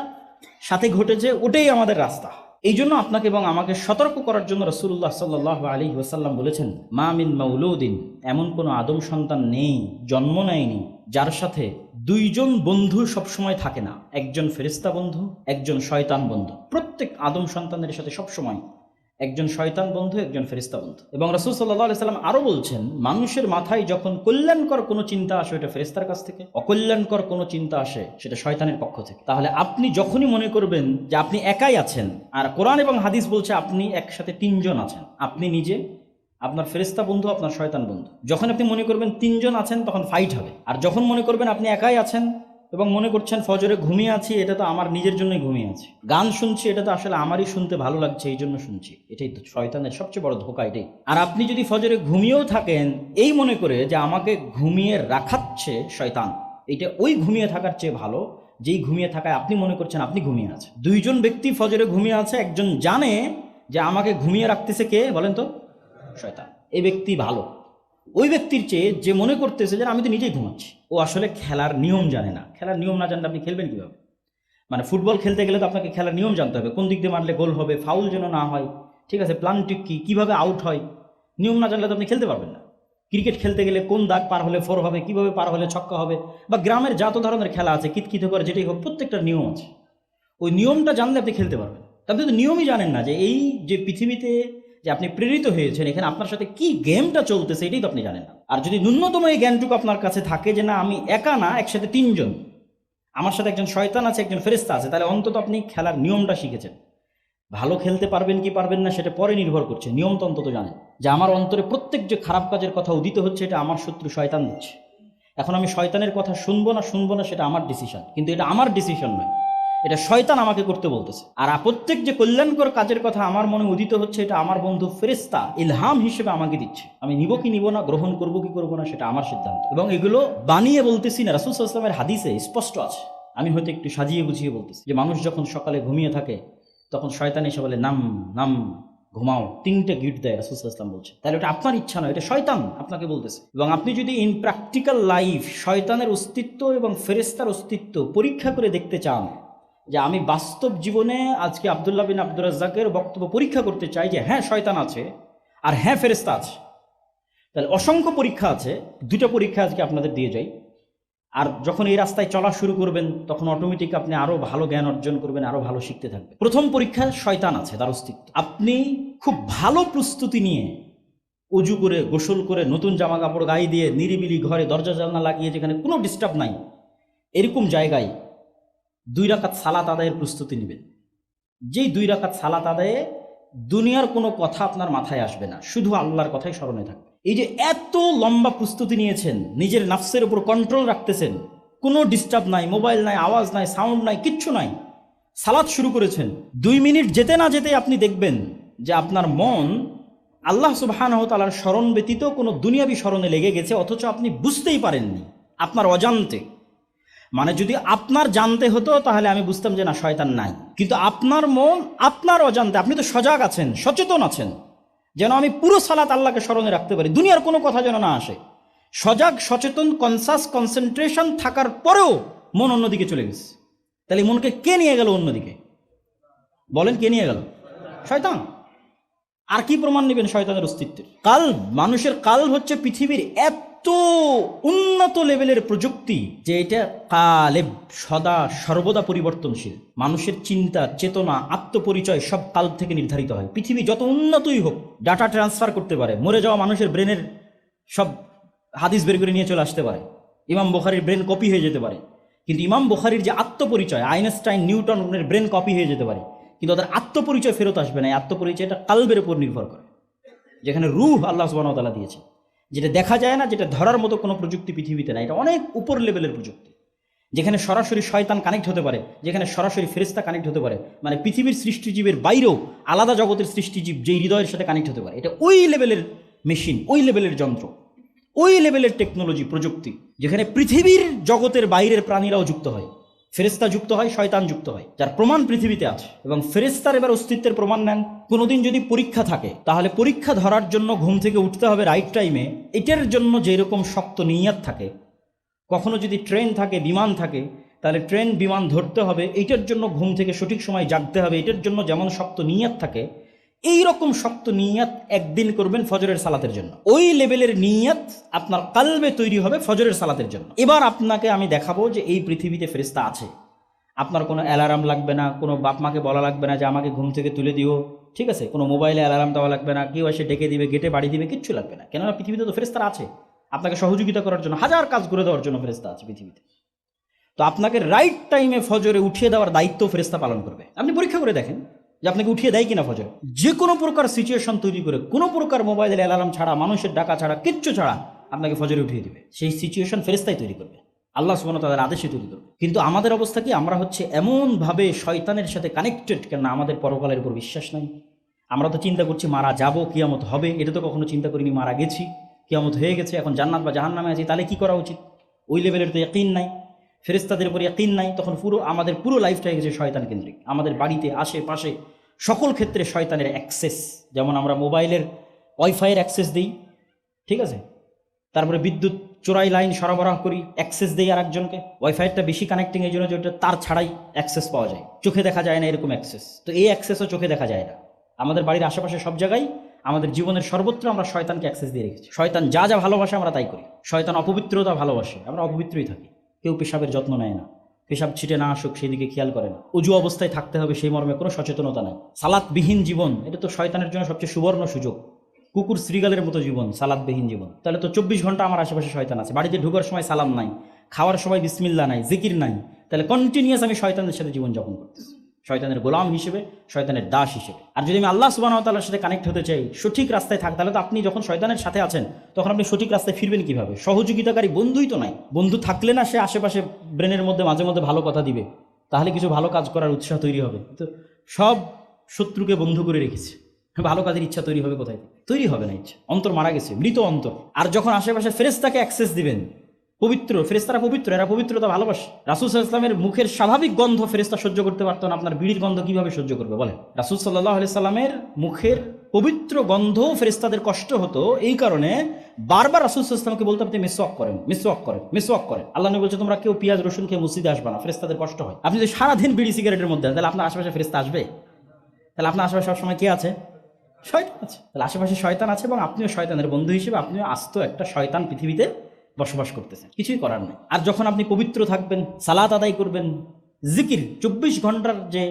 S1: সাথে ঘটেছে, ওটাই আমাদের রাস্তা। এই জন্য আপনাকে এবং আমাকে সতর্ক করার জন্য রাসূলুল্লাহ সাল্লাল্লাহু আলাইহি ওয়াসাল্লাম বলেছেন, মা মিন মাউলুদিন, এমন কোনো আদম সন্তান নেই, জন্ম নেয়নি, যার সাথে দুইজন বন্ধু সবসময় থাকে না। একজন ফেরেশতা বন্ধু, একজন শয়তান বন্ধু। প্রত্যেক আদম সন্তানের সাথে সবসময় একজন শয়তান বন্ধু, একজন ফেরেশতা বন্ধু। এবং রাসূল সাল্লাল্লাহু আলাইহি সাল্লাম আরো বলছেন, মানুষের মাথায় যখন কল্যাণকর কোনো চিন্তা আসে, ওটা ফেরেশতার কাছ থেকে, অকল্যাণকর কোনো চিন্তা আসে, সেটা শয়তানের পক্ষ থেকে। তাহলে আপনি যখনই মনে করবেন যে আপনি একাই আছেন, আর কোরআন এবং হাদিস বলছে আপনি একসাথে 3 জন আছেন, আপনি নিজে, আপনার ফেরেশতা বন্ধু, আপনার শয়তান বন্ধু, যখন আপনি মনে করবেন 3 জন আছেন, তখন ফাইট হবে। আর যখন মনে করবেন আপনি একাই আছেন এবং মনে করছেন ফজরে ঘুমিয়ে আছি, এটা তো আমার নিজের জন্যই ঘুমিয়ে আছি, গান শুনছি, এটা তো আসলে আমারই শুনতে ভালো লাগছে, এই জন্য শুনছি, এটাই তো শয়তানের সবচেয়ে বড় ধোঁকা এটাই। আর আপনি যদি ফজরে ঘুমিয়েও থাকেন এই মনে করে যে আমাকে ঘুমিয়ে রাখাচ্ছে শয়তান, এটা ওই ঘুমিয়ে থাকার চেয়ে ভালো যেই ঘুমিয়ে থাকায় আপনি মনে করছেন আপনি ঘুমিয়ে আছেন। 2 জন ব্যক্তি ফজরে ঘুমিয়ে আছে, একজন জানে যে আমাকে ঘুমিয়ে রাখতেছে কে বলেন তো? শয়তান। এই ব্যক্তি ভালো ওই ব্যক্তির চেয়ে যে মনে করতেছে যে আমি তো নিজেই ঘুমাচ্ছি। ও আসলে খেলার নিয়ম জানে না। খেলার নিয়ম না জানলে আপনি খেলবেন কীভাবে? মানে ফুটবল খেলতে গেলে তো আপনাকে খেলার নিয়ম জানতে হবে, কোন দিক দিয়ে মারলে গোল হবে, ফাউল যেন না হয়, ঠিক আছে, প্ল্যান ঠিক কী, কীভাবে আউট হয়, নিয়ম না জানলে তো আপনি খেলতে পারবেন না। ক্রিকেট খেলতে গেলে কোন দাগ পার হলে 4 হবে, কীভাবে পার হলে ছক্কা হবে, বা গ্রামের যত ধরনের খেলা আছে, কিতকিত করে যেটাই হোক, প্রত্যেকটার নিয়ম আছে। ওই নিয়মটা জানলে আপনি খেলতে পারবেন। আপনি তো নিয়মই জানেন না যে এই যে পৃথিবীতে যে আপনি প্রেরিত হয়েছেন, এখানে আপনার সাথে কি গেমটা চলতেছে, এটাই তো আপনি জানেন না। আর যদি ন্যূনতম এই জ্ঞানটুকু আপনার কাছে থাকে যে না আমি একা না, একসাথে 3 জন, আমার সাথে একজন শয়তান আছে, একজন ফেরেশতা আছে, তাহলে অন্তত আপনি খেলার নিয়মটা শিখেছেন। ভালো খেলতে পারবেন কি পারবেন না সেটা পরে নির্ভর করছে, নিয়ম তো অন্তত জানেন যে আমার অন্তরে প্রত্যেক যে খারাপ কাজের কথা উদিত হচ্ছে, এটা আমার শত্রু শয়তান দিচ্ছে। এখন আমি শয়তানের কথা শুনবো না সেটা আমার ডিসিশন, কিন্তু এটা আমার ডিসিশন নয়, এটা শয়তান আমাকে করতে বলতেছে। আর প্রত্যেক যে কল্যাণকর কাজের কথা আমার মনে উদিত হচ্ছে, এটা আমার বন্ধু ফেরেশতা ইলহাম হিসেবে আমাকে দিচ্ছে। আমি নিব কি নিব না, গ্রহণ করব কি করব না, সেটা আমার সিদ্ধান্ত। এবং এগুলো বানিয়ে বলতেছি না, রাসূল সাল্লাল্লাহু আলাইহি ওয়াসাল্লামের হাদিসে স্পষ্ট আছে। আমি হয়তো একটু সাজিয়ে গুছিয়ে বলতেছি যে মানুষ যখন সকালে ঘুমিয়ে থাকে, তখন শয়তান এসে বলে নাম নাম, ঘুমাও, 3টে গিট দেয়, রাসূল সাল্লাল্লাহু আলাইহি ওয়াসাল্লাম বলছে। তাহলে ওটা আপনার ইচ্ছা নয়, এটা শয়তান আপনাকে বলতেছে। এবং আপনি যদি ইন প্র্যাকটিক্যাল লাইফ শয়তানের অস্তিত্ব এবং ফেরেশতার অস্তিত্ব পরীক্ষা করে দেখতে চান, যে আমি বাস্তব জীবনে আজকে আব্দুল্লাহ বিন আব্দুর রাজ্জাকের বক্তব্য পরীক্ষা করতে চাই যে হ্যাঁ শয়তান আছে আর হ্যাঁ ফেরেশতা আছে, তাহলে অসংখ্য পরীক্ষা আছে। 2টা পরীক্ষা আজকে আপনাদের দিয়ে যাই। আর যখন এই রাস্তায় চলা শুরু করবেন, তখন অটোমেটিক আপনি আরো ভালো জ্ঞান অর্জন করবেন, আরো ভালো শিখতে থাকবেন। প্রথম পরীক্ষা শয়তান আছে, তার অস্তিত্ব। আপনি খুব ভালো প্রস্তুতি নিয়ে অজু করে, গোসল করে, নতুন জামা কাপড় গায়ে দিয়ে, নিরিবিলি ঘরে দরজা জানলা লাগিয়ে, যেখানে কোনো ডিস্টার্ব নাই, এরকম জায়গায় 2 রাকাত সালাত আদায়ের প্রস্তুতি নেবেন। যেই 2 রাকাত সালাত আদায়ে দুনিয়ার কোনো কথা আপনার মাথায় আসবে না, শুধু আল্লাহর কথাই স্মরণে থাকবে। এই যে এত লম্বা প্রস্তুতি নিয়েছেন, নিজের নাফসের উপর কন্ট্রোল রাখতেছেন, কোনো ডিস্টার্ব নাই, মোবাইল নাই, আওয়াজ নাই, সাউন্ড নাই, কিচ্ছু নাই, সালাত শুরু করেছেন, 2 মিনিট যেতে না যেতে আপনি দেখবেন যে আপনার মন আল্লাহ সুবহানাহু ওয়া তাআলার স্মরণ ব্যতীত কোনো দুনিয়াবি স্মরণে লেগে গেছে, অথচ আপনি বুঝতেই পারেননি, আপনার অজান্তে।
S2: মানে যদি আপনার জানতে হতো তাহলে আমি বুঝতাম যে না শয়তান নাই, কিন্তু আপনার মন আপনার অজান্তে, আপনি তো সজাগ আছেন, সচেতন আছেন, যেন আমি পুরো সালাত আল্লাহকে স্মরণে রাখতে পারি, দুনিয়ার কোনো কথা যেন না আসে। সজাগ, সচেতন, কনসাস, কনসেন্ট্রেশন থাকার পরেও মন অন্যদিকে চলে গেছে। তাহলে মনকে কে নিয়ে গেল অন্যদিকে? বলেন, কে নিয়ে গেল? শয়তান। আর কি প্রমাণ নেবেন শয়তানের অস্তিত্বের? কাল্ব, মানুষের কাল্ব হচ্ছে পৃথিবীর এত উন্নত লেভেলের প্রযুক্তি যে এটা কালেব, সদা সর্বদা পরিবর্তনশীল। মানুষের চিন্তা, চেতনা, আত্মপরিচয় সব কাল্ব থেকে নির্ধারিত হয়। পৃথিবী যত উন্নতই হোক, ডাটা ট্রান্সফার করতে পারে, মরে যাওয়া মানুষের ব্রেনের সব হাদিস বের করে নিয়ে চলে আসতে পারে, ইমাম বুখারীর ব্রেন কপি হয়ে যেতে পারে, কিন্তু ইমাম বুখারীর যে আত্মপরিচয়, আইনস্টাইন, নিউটনের ব্রেন কপি হয়ে যেতে পারে, কিন্তু তাদের আত্মপরিচয় ফেরত আসবে না। এই আত্মপরিচয়টা কালবের উপর নির্ভর করে, যেখানে রূহ আল্লাহ সুবহানাহু ওয়া তাআলা দিয়েছে, যেটা দেখা যায় না, যেটা ধরার মতো কোনো প্রযুক্তি পৃথিবীতে নাই। এটা অনেক উপর লেভেলের প্রযুক্তি, যেখানে সরাসরি শয়তান কানেক্ট হতে পারে, যেখানে সরাসরি ফেরেশতা কানেক্ট হতে পারে, মানে পৃথিবীর সৃষ্টিজীবের বাইরেও আলাদা জগতের সৃষ্টিজীব যেই হৃদয়ের সাথে কানেক্ট হতে পারে। এটা ওই লেভেলের মেশিন, ওই লেভেলের যন্ত্র, ওই লেভেলের টেকনোলজি, প্রযুক্তি, যেখানে পৃথিবীর জগতের বাইরের প্রাণীরাও যুক্ত হয়, ফেরেশতা যুক্ত হয়, শয়তান যুক্ত হয়, যার প্রমাণ পৃথিবীতে আছে। এবং ফেরেশতার এবার অস্তিত্বের প্রমাণ নেন। কোনোদিন যদি পরীক্ষা থাকে, তাহলে পরীক্ষা ধরার জন্য ঘুম থেকে উঠতে হবে রাইট টাইমে, এটার জন্য যেরকম শক্ত নিয়াত থাকে। কখনো যদি ট্রেন থাকে, বিমান থাকে, তাহলে ট্রেন বিমান ধরতে হবে, এইটার জন্য ঘুম থেকে সঠিক সময় জাগতে হবে, এটার জন্য যেমন শক্ত নিয়াত থাকে, এই রকম শক্ত নিয়াত একদিন করবেন ফজরের সালাতের জন্য। ওই লেভেলের নিয়াত আপনার কালবে তৈরি হবে ফজরের সালাতের জন্য। এবার আপনাকে আমি দেখাবো যে এই পৃথিবীতে ফেরেশতা আছে। আপনার কোনো অ্যালার্ম লাগবে না, কোনো বাপ মাকে বলা লাগবে না যে আমাকে ঘুম থেকে তুলে দিও, ঠিক আছে? কোনো মোবাইলে অ্যালার্ম দেওয়া লাগবে না, কেউ এসে ডেকে দিবে, গেটে বাড়ি দিবে, কিচ্ছু লাগবে না। কেননা পৃথিবীতে তো ফেরেশতারা আছে, আপনাকে সহযোগিতা করার জন্য, হাজার কাজ করে দেওয়ার জন্য ফেরেশতা আছে পৃথিবীতে। তো আপনাকে রাইট টাইমে ফজরে উঠিয়ে দেওয়ার দায়িত্ব ফেরেশতা পালন করবে। আপনি পরীক্ষা করে দেখেন যে আপনাকে উঠিয়ে দেয় কিনা ফজরে। যে কোনো প্রকার সিচুয়েশন তৈরি করে, কোনো প্রকার মোবাইলের অ্যালার্ম ছাড়া, মানুষের ডাকা ছাড়া, কিচ্ছু ছাড়া আপনাকে ফজরে উঠিয়ে দিবে। সেই সিচুয়েশন ফেরেশতাই তৈরি করবে, আল্লাহ সুবহানাহু ওয়া তাআলার আদেশে তৈরি করবে। কিন্তু আমাদের অবস্থা কি? আমরা হচ্ছে এমনভাবে শয়তানের সাথে কানেক্টেড, কেন আমাদের পরকালের উপর বিশ্বাস নাই। আমরা তো চিন্তা করছি মারা যাব, কিয়ামত হবে, এটা তো কখনো চিন্তা করিনি মারা গেছি, কিয়ামত হয়ে গেছে, এখন জান্নাত বা জাহান্নামে আছি, তাহলে কি করা উচিত? ওই লেভেলের তো ইয়াকিন নাই, ফেরেশতাদের উপর ইয়াকিন নাই। তখন আমাদের পুরো লাইফটা হয়ে গেছে শয়তান কেন্দ্রিক। আমাদের বাড়িতে, আশেপাশে, সকল ক্ষেত্রে শয়তানের অ্যাক্সেস। যেমন আমরা মোবাইলের ওয়াইফাইয়ের অ্যাক্সেস দিই, ঠিক আছে, তারপরে বিদ্যুৎ চোরাই লাইন সরবরাহ করি, অ্যাক্সেস দেই আর একজনকে। ওয়াইফাইটা বেশি কানেক্টিং এই জন্য যেটা তার ছাড়াই অ্যাক্সেস পাওয়া যায়, চোখে দেখা যায় না এরকম অ্যাক্সেস। তো এই অ্যাক্সেসও চোখে দেখা যায় না। আমাদের বাড়ির আশেপাশে সব জায়গায়, আমাদের জীবনের সর্বত্র আমরা শয়তানকে অ্যাক্সেস দিয়ে রেখেছি। শয়তান যা যা ভালোবাসে আমরা তাই করি। শয়তান অপবিত্রতা ভালোবাসে, আমরা অপবিত্রই থাকি। কেউ পেশাবের যত্ন নেয় না, পেশাব ছিটে না আসুক সেদিকে খেয়াল করে না, অজু অবস্থায় থাকতে হবে সেই মর্মে কোনো সচেতনতা নাই। সালাতবিহীন জীবন, এটা তো শয়তানের জন্য সবচেয়ে সুবর্ণ সুযোগ। কুকুর শ্রীগালের মতো জীবন, সালাতবিহীন জীবন। তাহলে তো 24 ঘন্টা আমার আশেপাশে শয়তান আছে। বাড়িতে ঢোকার সময় সালাম নাই, খাওয়ার সময় বিসমিল্লাহ নাই, জিকির নাই, তাহলে কন্টিনিউয়াস আমি শয়তানের সাথে জীবনযাপন করতেছি, শয়তানের গোলাম হিসেবে, শয়তানের দাস হিসেবে। আর যদি আমি আল্লাহ সুবহানাহু ওয়া তাআলার সাথে কানেক্ট হতে চাই, সঠিক রাস্তায় থাক, তাহলে তো আপনি যখন শয়তানের সাথে আছেন তখন আপনি সঠিক রাস্তায় ফিরবেন কিভাবে? সহযোগিতাকারী বন্ধুই তো নাই। বন্ধু থাকলে না সে আশেপাশে ব্রেনের মধ্যে মাঝে মধ্যে ভালো কথা দিবে, তাহলে কিছু ভালো কাজ করার উৎসাহ তৈরি হবে। তো সব শত্রুকে বন্ধু করে রেখেছে, ভালো কাজের ইচ্ছা তৈরি হবে কোথায়? তৈরি হবে না ইচ্ছা, অন্তর মারা গেছে, মৃত অন্তর। আর যখন আশেপাশে ফেরেশতাকে অ্যাক্সেস দিবেন, পবিত্র ফেরেশতারা পবিত্র, এরা পবিত্রতা ভালোবাসে। রাসূল সাল্লাল্লাহু আলাইহি সাল্লামের মুখের স্বাভাবিক গন্ধ ফেরেশতা সহ্য করতে পারতো না, আপনার বিড়ির গন্ধ কিভাবে সহ্য করবে বলেন? রাসূল সাল্লাল্লাহু আলাইহি সাল্লামের মুখের পবিত্র গন্ধ ফেরেশতাদের কষ্ট হতো, এই কারণে বারবার রাসূল সাল্লাল্লাহু আলাইহি সাল্লামকে বলতে আপনি মিসওয়াক করেন, মিসওয়াক করেন, মিসওয়াক করেন। আল্লাহ নবী বলছে তোমরা কেউ পেঁয়াজ রসুন খেয়ে মসজিদে আসবে না, ফেরেশতাদের কষ্ট হয়। আপনি যদি সারাদিন বিড়ি সিগারেটের মধ্যে, তাহলে আপনার আশেপাশে ফেরেশতা আসবে? তাহলে আপনার আশেপাশে সবসময় কে আছে? শয়তান আছে। তাহলে আশেপাশে শয়তান আছে এবং আপনিও শয়তানের বন্ধু হিসেবে, আপনিও আস্ত একটা শয়তান পৃথিবীতে বসবাস করতেছেন, কিছুই করার নেই। আর যখন আপনি পবিত্র থাকবেন, সালাত আদায় করবেন, জিকির 24 ঘন্টার যে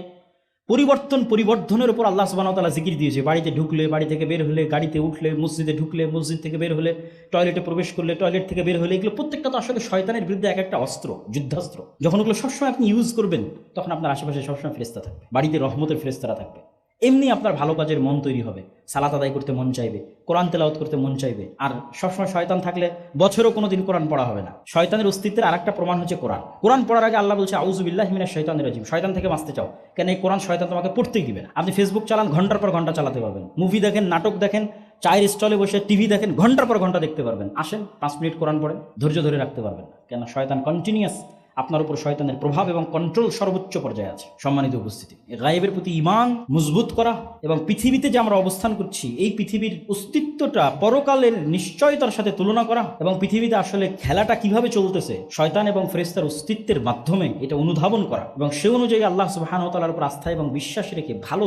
S2: পরিবর্ধনের উপর আল্লাহ সুবহানাহু ওয়া তাআলা জিকির দিয়েছে। বাড়িতে ঢুকলে, বাড়ি থেকে বের হলে, গাড়িতে উঠলে, মসজিদে ঢুকলে, মসজিদ থেকে বের হলে, টয়লেটে প্রবেশ করলে, টয়লেট থেকে বের হলে, এগুলো প্রত্যেকটা তো আসলে শয়তানের বিরুদ্ধে এক একটা অস্ত্র, যুদ্ধাস্ত্র। যখন ওগুলো সবসময় আপনি ইউজ করবেন, তখন আপনার আশেপাশে সবসময় ফেরেশতা থাকবে, বাড়িতে রহমতের ফেরেশতারা থাকবে। এমনি আপনার ভালো কাজের মন তৈরি হবে, সালাত আদায় করতে মন চাইবে, কোরআন তেলাওয়াত করতে মন চাইবে। আর সবসময় শয়তান থাকলে বছরও কোনোদিন কোরআন পড়া হবে না। শয়তানের অস্তিত্বের আরেকটা প্রমাণ হচ্ছে কোরআন। কোরআন পড়ার আগে আল্লাহ বলছে আউযু বিল্লাহি মিনাশ শাইতানির রাজিম, শয়তান থেকে বাঁচতে চাও, কেন এই কোরআন শয়তান তোমাকে পড়তেই দিবে না। আপনি ফেসবুক চালান, ঘন্টার পর ঘন্টা চালাতে পারবেন, মুভি দেখেন, নাটক দেখেন, চায়ের স্টলে বসে টিভি দেখেন, ঘন্টার পর ঘন্টা দেখতে পারবেন। আসেন 5 মিনিট কোরআন পড়েন, ধৈর্য ধরে রাখতে পারবেন না, কেন শয়তান কন্টিনিউয়াস আপনার উপর শয়তানের প্রভাব এবং কন্ট্রোল সর্বোচ্চ পর্যায়ে আছে। সম্মানিত উপস্থিতি, গায়েবের প্রতি ঈমান মজবুত করা এবং পৃথিবীতে যে আমরা অবস্থান করছি এই পৃথিবীর অস্তিত্বটা পরকালের নিশ্চয়তার সাথে তুলনা করা এবং পৃথিবীতে আসলে খেলাটা কিভাবে চলতেছে শয়তান এবং ফেরেশতার অস্তিত্বের মাধ্যমে এটা অনুধাবন করা এবং সে অনুযায়ী আল্লাহ সুবহানাহু ওয়া তাআলার উপর আস্থা এবং বিশ্বাস রেখে ভালো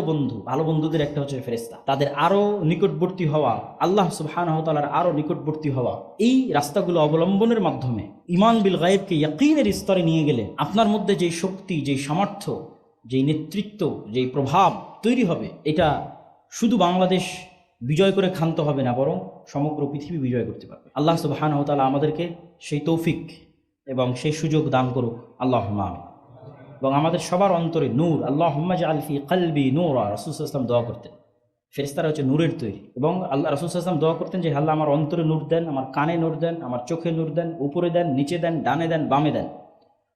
S2: বন্ধুদের একটা হচ্ছে ফেরেশতা, তাদের আরো নিকটবর্তী হওয়া, আল্লাহ সুবহানাহু ওয়া তাআলার আরো নিকটবর্তী হওয়া, এই রাস্তাগুলো অবলম্বনের মাধ্যমে ঈমান বিল গায়বকে ইয়াকিনের স্তরে নিয়ে গেলে আপনার মধ্যে যেই শক্তি, যেই সামর্থ্য, যেই নেতৃত্ব, যেই প্রভাব তৈরি হবে, এটা শুধু বাংলাদেশ বিজয় করে ক্ষান্ত হবে না, বরং সমগ্র পৃথিবী বিজয় করতে পারবে। আল্লাহ সুবহানাহু ওয়া তাআলা আমাদেরকে সেই তৌফিক এবং সেই সুযোগ দান করুক, আল্লাহুম্মা আমিন। এবং আমাদের সবার অন্তরে নূর, আল্লাহুম্মা জাআল ফি কলবি নূরা, রাসূল সাল্লাল্লাহু আলাইহি ওয়াসাল্লাম দোয়া করতেন। ফেরেশতারা হচ্ছে নূরের তৈরি এবং আল্লাহ রাসূল সাল্লাল্লাহু আলাইহি ওয়াসাল্লাম দোয়া করতেন যে আল্লাহ আমার অন্তরে নূর দেন, আমার কানে নূর দেন, আমার চোখে নূর দেন, উপরে দেন, নিচে দেন, ডানে দেন, বামে দেন,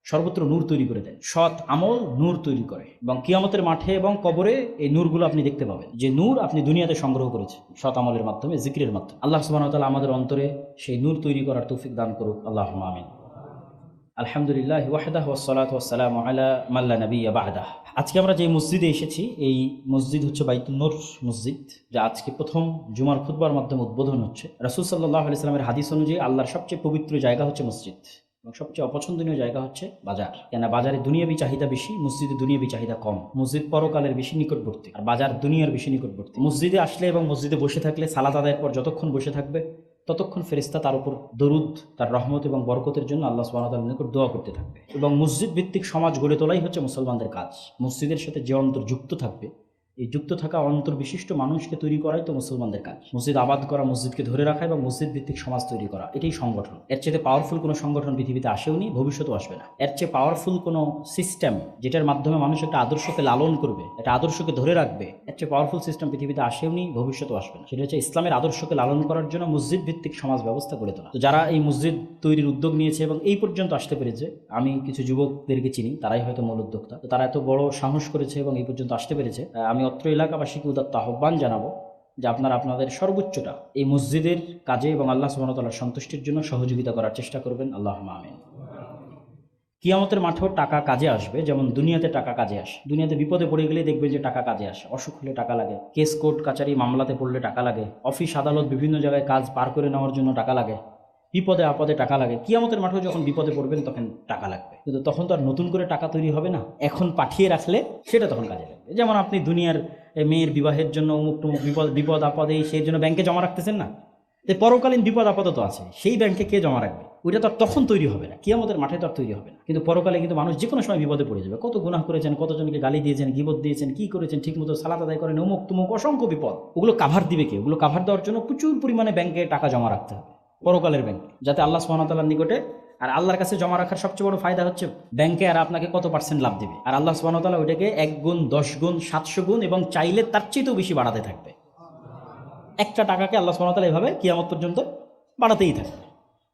S2: সর্বত্র নূর তৈরি করে দেন। সৎ আমল নূর তৈরি করে এবং কিয়ামতের মাঠে এবং কবরে এই নূরগুলো আপনি দেখতে পাবেন, যে নূর আপনি দুনিয়াতে সংগ্রহ করেছেন সৎ আমলের মাধ্যমে, জিকিরের মাধ্যমে। আল্লাহ সুবহানাহু ওয়া তাআলা আমাদের অন্তরে সেই নূর তৈরি করার তৌফিক দান করুক, আল্লাহুম্মা আমিন। আলহামদুলিল্লাহ ওয়াহদাহু ওয়াসসালাতু ওয়াসসালামু আলা মান লা নাবিয়্যা বা'দাহ। আজকে আমরা যে মসজিদে এসেছি এই মসজিদ হচ্ছে বাইতুন নূর মসজিদ, যা আজকে প্রথম জুমার খুতবার মাধ্যমে উদ্বোধন হচ্ছে। রাসূল সাল্লাল্লাহু আলাইহি সাল্লামের হাদিস অনুযায়ী আল্লাহর সবচেয়ে পবিত্র জায়গা হচ্ছে মসজিদ এবং সবচেয়ে অপছন্দনীয় জায়গা হচ্ছে বাজার। কেন বাজারে দুনিয়াবি চাহিদা বেশি, মসজিদে দুনিয়াবি চাহিদা কম। মসজিদ পরকালের বেশি নিকটবর্তী আর বাজার দুনিয়ার বেশি নিকটবর্তী। মসজিদে আসলে এবং মসজিদে বসে থাকলে সালাত আদায়ের পর যতক্ষণ বসে থাকবে ততক্ষণ ফেরেশতা তার উপর দরুদ, তার রহমত এবং বরকতের জন্য আল্লাহ সুবহানাহু ওয়া তাআলার নিকট দোয়া করতে থাকবে। এবং মসজিদ ভিত্তিক সমাজ গড়ে তোলাই হচ্ছে মুসলমানদের কাজ। মসজিদের সাথে যে অন্তর যুক্ত থাকবে, এই যুক্ত থাকা অন্তর বিশিষ্ট মানুষকে তৈরি করাই তো মুসলমানদের কাজ। মসজিদ আবাদ করা, মসজিদকে ধরে রাখা এবং মসজিদ ভিত্তিক সমাজ তৈরি করা, এটাই সংগঠন। এর চেয়ে পাওয়ারফুল কোনো সংগঠন পৃথিবীতে আসেওনি, ভবিষ্যতেও আসবে না। এর চেয়ে পাওয়ারফুল কোনো সিস্টেম যেটার মাধ্যমে মানুষ একটা আদর্শকে লালন করবে, একটা আদর্শকে ধরে রাখবে, এর চেয়ে পাওয়ারফুল সিস্টেম পৃথিবীতে আসেওনি, ভবিষ্যতেও আসবে না। সেটা হচ্ছে ইসলামের আদর্শকে লালন করার জন্য মসজিদ ভিত্তিক সমাজ ব্যবস্থা গড়ে তোলা। তো যারা এই মসজিদ তৈরির উদ্যোগ নিয়েছে এবং এই পর্যন্ত আসতে পেরেছে, আমি কিছু যুবকদেরকে চিনি, তারাই হয়তো মূল উদ্যোক্তা। তো তারা এত বড় সাহস করেছে এবং এই পর্যন্ত আসতে পেরেছে। আমি অত্র এলাকাবাসীকে উদাত্ত আহ্বান জানাবো যে আপনারা আপনাদের সর্বোচ্চটা এই মসজিদের কাজে এবং আল্লাহ সুবহানাহু ওয়া তাআলার সন্তুষ্টির জন্য সহযোগিতা করার চেষ্টা করবেন, আল্লাহুম্মা আমিন। কিয়ামতের মাঠেও টাকা কাজে আসবে, যেমন দুনিয়াতে টাকা কাজে আসে। দুনিয়াতে বিপদে পড়ে গেলেই দেখবেন যে টাকা কাজে আসে। অসুখ হলে টাকা লাগে, কেস কোর্ট কাচারি মামলাতে পড়লে টাকা লাগে, অফিস আদালত বিভিন্ন জায়গায় কাজ পার করে নেওয়ার জন্য টাকা লাগে, বিপদে আপদে টাকা লাগে। কিয়ামতের মাঠেও যখন বিপদে পড়বেন তখন টাকা লাগবে, কিন্তু তখন তো আর নতুন করে টাকা তৈরি হবে না। এখন পাঠিয়ে রাখলে সেটা তখন কাজে লাগবে। যেমন আপনি দুনিয়ার মেয়ের বিবাহের জন্য অমুক টুমুক বিপদ আপদে সেই জন্য ব্যাংকে জমা রাখতেছেন না, তো পরকালীন বিপদ আপদ তো আছে, সেই ব্যাংকে কে জমা রাখবে? ওইটা তো আর তখন তৈরি হবে না, কিয়ামতের মাঠে তো আর তৈরি হবে না। কিন্তু পরকালে কিন্তু মানুষ যে কোনো সময় বিপদে পড়ে যাবে। কত গুনাহ করেছেন, কতজনকে গালি দিয়েছেন, গীবত দিয়েছেন, কি করেছেন, ঠিক মতো সালাত আদায় করেন, অমুক তুমুক অসংখ্য বিপদ। ওগুলো কাভার দিবে কে? ওগুলো কাভার দেওয়ার জন্য প্রচুর পরিমাণে ব্যাংকে টাকা জমা রাখতে হবে, পরকালের ব্যাংকে, যাতে আল্লাহ সুবহানাহু ওয়া তাআলার নিকটে। আর আল্লাহর কাছে জমা রাখার সবচেয়ে বড় ফায়দা হচ্ছে ব্যাংকে আর আপনাকে কত % লাভ দিবে, আর আল্লাহ সুবহানাহু ওয়া তাআলা ওইটাকে 1 গুণ, 10 গুণ, 700 গুণ এবং চাইলে তার চেয়েও বেশি বাড়াতে থাকবে। একটা টাকাকে আল্লাহ সুবহানাহু ওয়া তাআলা এভাবে কিয়ামত পর্যন্ত বাড়াতেই থাকবে।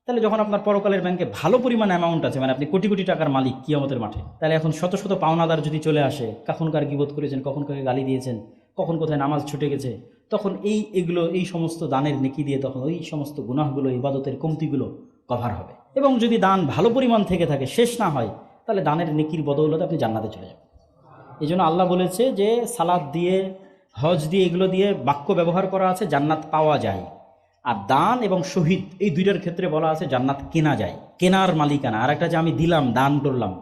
S2: তাহলে যখন আপনার পরকালের ব্যাংকে ভালো পরিমাণ অ্যামাউন্ট আছে, মানে আপনি কোটি কোটি টাকার মালিক কিয়ামতের মাঠে, তাহলে এখন শত শত পাওনাদার যদি চলে আসে, কখন কার গীবত করেছেন, কখন কাকে গালি দিয়েছেন, কখন কোথায় নামাজ ছুটে গেছে, তখন এই সমস্ত দানের নেকি দিয়ে তখন ওই সমস্ত গুনাহগুলো, ইবাদতের কমতিগুলো কভার হবে। এবং যদি দান ভালো পরিমাণ থেকে থাকে, শেষ না হয়, তাহলে দানের নেকির বদৌলতে আপনি জান্নাতে চলে যাবেন। এই জন্য আল্লাহ বলেছে যে সালাত দিয়ে, হজ দিয়ে, এগুলো দিয়ে বাক্য ব্যবহার করা আছে, জান্নাত পাওয়া যায়। আর দান এবং শহীদ এই দুইটার ক্ষেত্রে বলা আছে জান্নাত কেনা যায়, কেনার মালিকানা। আর একটা যে আমি দিলাম, দান করলাম,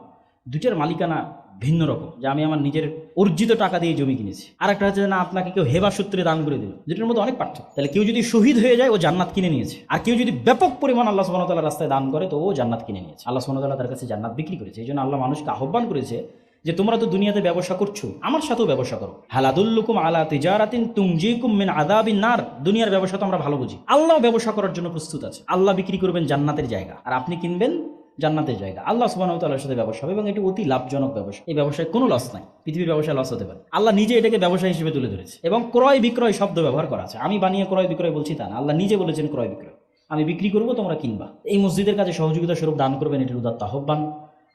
S2: দুইটার মালিকানা ভিন্ন রকম। যে আমি আমার নিজের অর্জিত টাকা দিয়ে জমি কিনেছি, আর একটা হচ্ছে না আপনাকে কেউ হেবা সূত্রে দান করে দিল, যেটার মধ্যে অনেক পার্থক্য। তাহলে কেউ যদি শহীদ হয়ে যায় ও জান্নাত কিনে নিয়েছে, আর কেউ যদি ব্যাপক পরিমাণ আল্লাহ সুবহানাহু ওয়া তাআলার রাস্তায় দান করে তো ও জান্নাত কিনে নিয়েছে। আল্লাহ সুবহানাহু ওয়া তাআলা তার কাছে জান্নাত বিক্রি করেছে। এই জন্য আল্লাহ মানুষকে আহ্বান করেছে যে তোমরা তো দুনিয়াতে ব্যবসা করছো, আমার সাথেও ব্যবসা করো। হাল আদুল্লুকুম আলা তিজারাতিন তুনজিকুম মিন আযাবিন নার। দুনিয়ার ব্যবসা তো আমরা ভালো বুঝি, আল্লাহ ব্যবসা করার জন্য প্রস্তুত আছে। আল্লাহ বিক্রি করবেন জান্নাতের জায়গা, আর আপনি কিনবেন জান্নাতের জায়গা। আল্লাহ সুবহানাহু ওয়া তাআলার সাথে ব্যবসা হবে এবং এটি অতি লাভজনক ব্যবসা। এই ব্যবসায় কোনো লস নাই, পৃথিবীর ব্যবসায় লস হতে পারে। আল্লাহ নিজে এটাকে ব্যবসা হিসেবে তুলে ধরেছে এবং ক্রয় বিক্রয় শব্দ ব্যবহার করা আছে। আমি বানিয়ে ক্রয় বিক্রয় বলছি তা না, আল্লাহ নিজে বলেছেন ক্রয় বিক্রয়, আমি বিক্রি করবো, তোমরা কিনবা। এই মসজিদের কাজে সহযোগিতা স্বরূপ দান করবেন, এটির উদাত্ত আহ্বান।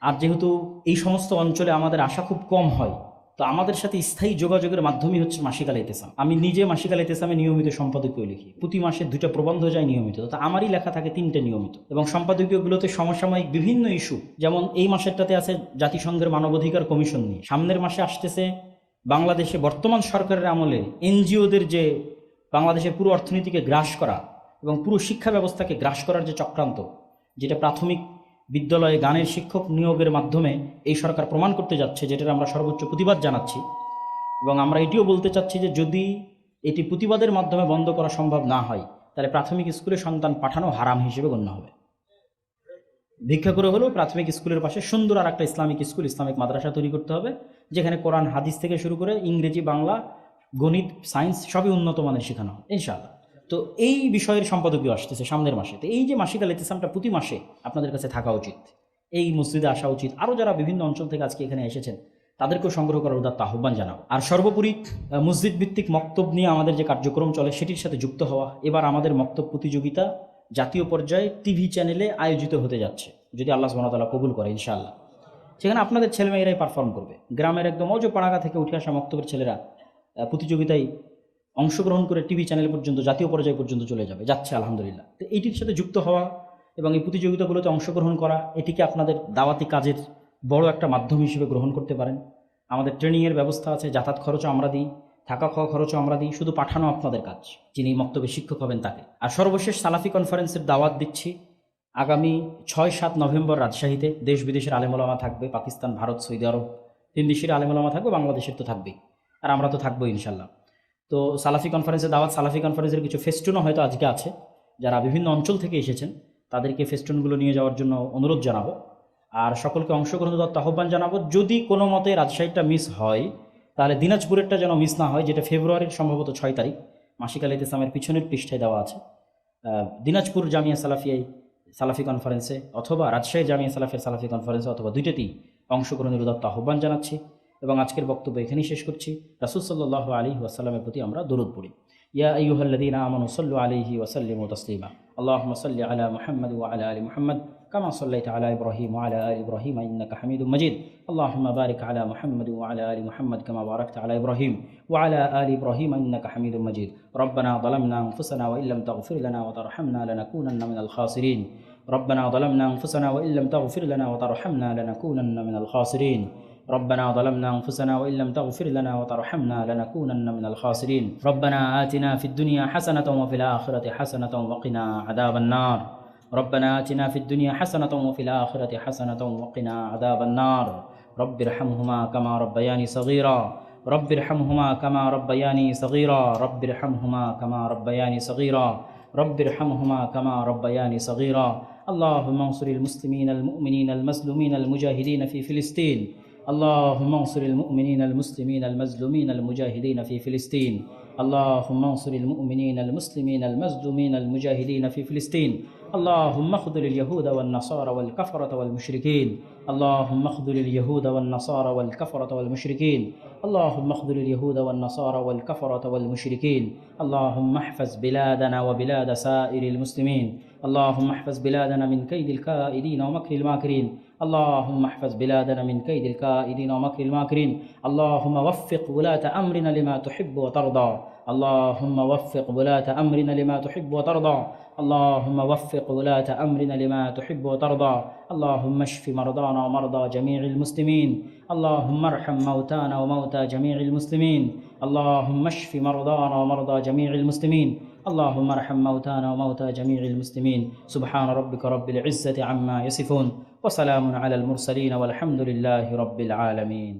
S2: আর যেহেতু এই সমস্ত অঞ্চলে আমাদের আসা খুব কম হয়, তো আমাদের সাথে স্থায়ী যোগাযোগের মাধ্যমই হচ্ছে মাসিক আল ইতিসাম। আমি নিজে মাসিক আল ইতিসামে নিয়মিত সম্পাদকীয় লিখি, প্রতি মাসে 2টা প্রবন্ধ যায় নিয়মিত, তো আমারই লেখা থাকে 3টে নিয়মিত। এবং সম্পাদকীয়গুলোতে সমসাময়িক বিভিন্ন ইস্যু, যেমন এই মাসেরটাতে আছে জাতিসংঘের মানবাধিকার কমিশন নিয়ে, সামনের মাসে আসতেছে বাংলাদেশে বর্তমান সরকারের আমলে এনজিওদের যে বাংলাদেশের পুরো অর্থনীতিকে গ্রাস করা এবং পুরো শিক্ষা ব্যবস্থাকে গ্রাস করার যে চক্রান্ত, যেটা প্রাথমিক বিদ্যালয়ে গানের শিক্ষক নিয়োগের মাধ্যমে এই সরকার প্রমাণ করতে যাচ্ছে, যেটার আমরা সর্বোচ্চ প্রতিবাদ জানাচ্ছি। এবং আমরা এটিও বলতে চাচ্ছি যে যদি এটি প্রতিবাদের মাধ্যমে বন্ধ করা সম্ভব না হয়, তাহলে প্রাথমিক স্কুলে সন্তান পাঠানো হারাম হিসেবে গণ্য হবে। ভিক্ষা করে হলেও প্রাথমিক স্কুলের পাশে সুন্দর আর একটা ইসলামিক স্কুল, ইসলামিক মাদ্রাসা তৈরি করতে হবে, যেখানে কোরআন হাদিস থেকে শুরু করে ইংরেজি, বাংলা, গণিত, সায়েন্স সবই উন্নত মানের শেখানো হবে ইনশাআল্লাহ। তো এই বিষয়ের সম্পাদকীয় আসতেছে সামনের মাসে। তো এই যে মাসিক আল ইতিসামটা প্রতি মাসে আপনাদের কাছে থাকা উচিত, এই মসজিদে আসা উচিত। আরও যারা বিভিন্ন অঞ্চল থেকে আজকে এখানে এসেছেন তাদেরকেও সংগ্রহ করার উদাত্ত আহ্বান জানাও। আর সর্বোপরি মসজিদ ভিত্তিক মক্তব নিয়ে আমাদের যে কার্যক্রম চলে সেটির সাথে যুক্ত হওয়া। এবার আমাদের মক্তব প্রতিযোগিতা জাতীয় পর্যায়ে টিভি চ্যানেলে আয়োজিত হতে যাচ্ছে, যদি আল্লাহ সুবহানাহু ওয়া তাআলা কবুল করে ইনশাআল্লাহ। সেখানে আপনাদের ছেলেমেয়েরাই পারফর্ম করবে। গ্রামের একদম অজপাড়াগা থেকে উঠে আসা মক্তবের ছেলেরা প্রতিযোগিতায় অংশগ্রহণ করে টিভি চ্যানেল পর্যন্ত, জাতীয় পর্যায় পর্যন্ত চলে যাচ্ছে আলহামদুলিল্লাহ। তো এইটির সাথে যুক্ত হওয়া এবং এই প্রতিযোগিতাগুলোতে অংশগ্রহণ করা, এটিকে আপনাদের দাওয়াতি কাজের বড় একটা মাধ্যম হিসেবে গ্রহণ করতে পারেন। আমাদের ট্রেনিংয়ের ব্যবস্থা আছে, যাতায়াত খরচও আমরা দিই, থাকা খাওয়া খরচও আমরা দিই, শুধু পাঠানো আপনাদের কাজ, যিনি মক্তবে শিক্ষক হবেন তাকে। আর সর্বশেষ সালাফি কনফারেন্সের দাওয়াত দিচ্ছি আগামী 6-7 নভেম্বর রাজশাহীতে। দেশ বিদেশের আলেম ওলামা থাকবে, পাকিস্তান, ভারত, সৌদি আরব, 3 দেশের আলেম ওলামা থাকবে, বাংলাদেশের তো থাকবেই, আর আমরা তো থাকবোই ইনশাল্লাহ। তো সালাফি কনফারেন্সের দাওয়াত, সালাফি কনফারেন্সের কিছু ফেস্টুনও হয়তো আজকে আছে, যারা বিভিন্ন অঞ্চল থেকে এসেছেন তাদেরকে ফেস্টুনগুলো নিয়ে যাওয়ার জন্য অনুরোধ জানাবো। আর সকলকে অংশগ্রহণ দেওয়ার আহ্বান জানাবো। যদি কোনো মতে রাজশাহীটা মিস হয়, তাহলে দিনাজপুরেরটা যেন মিস না হয়, যেটা ফেব্রুয়ারির সম্ভবত 6 তারিখ, মাসিক আল ইতিসামের পিছনের পৃষ্ঠায় দেওয়া আছে। দিনাজপুর জামিয়া সালাফিয়ায় সালাফি কনফারেন্সে অথবা রাজশাহী জামিয়া সালাফিয়ার সালাফি কনফারেন্সে অথবা দুইটাতেই অংশগ্রহণের উদাত্ত আহ্বান জানাচ্ছি। এবং আজকের বক্তব্য এখানেই শেষ করছি। রাসূল সাল্লাল্লাহু আলাইহি ওয়াসাল্লামের প্রতি আমরা দরুদ পড়ি। ইয়া আইয়ুহাল্লাযীনা আমানু সাল্লু আলাইহি ওয়া সাল্লিমু তাসলিমা। আল্লাহুম্মা সাল্লি আলা মুহাম্মাদ ওয়া আলা আলি মুহাম্মাদ কামা সাল্লাইতা আলা ইব্রাহিম ওয়া আলা আলি ইব্রাহিম ইন্নাকা হামিদুম মাজিদ। আল্লাহুম্মা বারিক আলা মুহাম্মাদ ওয়া আলা আলি মুহাম্মাদ কামা বারাকতা আলা ইব্রাহিম ওয়া আলা আলি ইব্রাহিম ইন্নাকা হামিদুম মাজিদ। রব্বানা যালামনা আনফুসানা ওয়া ইল্লাম তাগফির লানা ওয়া তারহামনা লানাকুনান্না মিনাল খাসিরিন। ربنا ظلمنا أنفسنا وإن لم تغفر لنا وترحمنا لنكونن من الخاسرين. ربنا ظلمنا أنفسنا وإن لم تغفر لنا وترحمنا لنكونن من الخاسرين. ربنا آتنا في الدنيا حسنة وفي الآخرة حسنة وقنا عذاب النار. ربنا آتنا في الدنيا حسنة وفي الآخرة حسنة وقنا عذاب النار. رب ارحمهما كما ربياني صغيرا. رب ارحمهما كما ربياني صغيرا. رب ارحمهما كما ربياني صغيرا. رب ارحمهما كما ربياني صغيرا. اللهم انصر المسلمين المؤمنين المظلومين المجاهدين في فلسطين. اللهم انصر المؤمنين المسلمين المظلومين المجاهدين في فلسطين. اللهم انصر المؤمنين المسلمين المظلومين المجاهدين في فلسطين. اللهم اخذل اليهود والنصارى والكفرة والمشركين. اللهم اخذل اليهود والنصارى والكفرة والمشركين. اللهم اخذل اليهود والنصارى والكفرة والمشركين. اللهم احفظ بلادنا وبلاد سائر المسلمين. اللهم احفظ بلادنا من كيد الكائدين ومكر الماكرين. اللهم احفظ بلادنا من كيد الكائدين ومكر الماكرين. اللهم وفق ولاة أمرنا لما تحب وترضى. اللهم وفق ولاة أمرنا لما تحب وترضى. اللهم وفق ولاة أمرنا لما تحب وترضى. اللهم اشف مرضانا ومرضى جميع المسلمين. اللهم ارحم موتانا وموتى جميع المسلمين. اللهم اشف مرضانا ومرضى جميع المسلمين. اللهم ارحم موتانا وموتى جميع المسلمين. سبحان ربك رب العزة عما يصفون وسلام على المرسلين والحمد لله رب العالمين.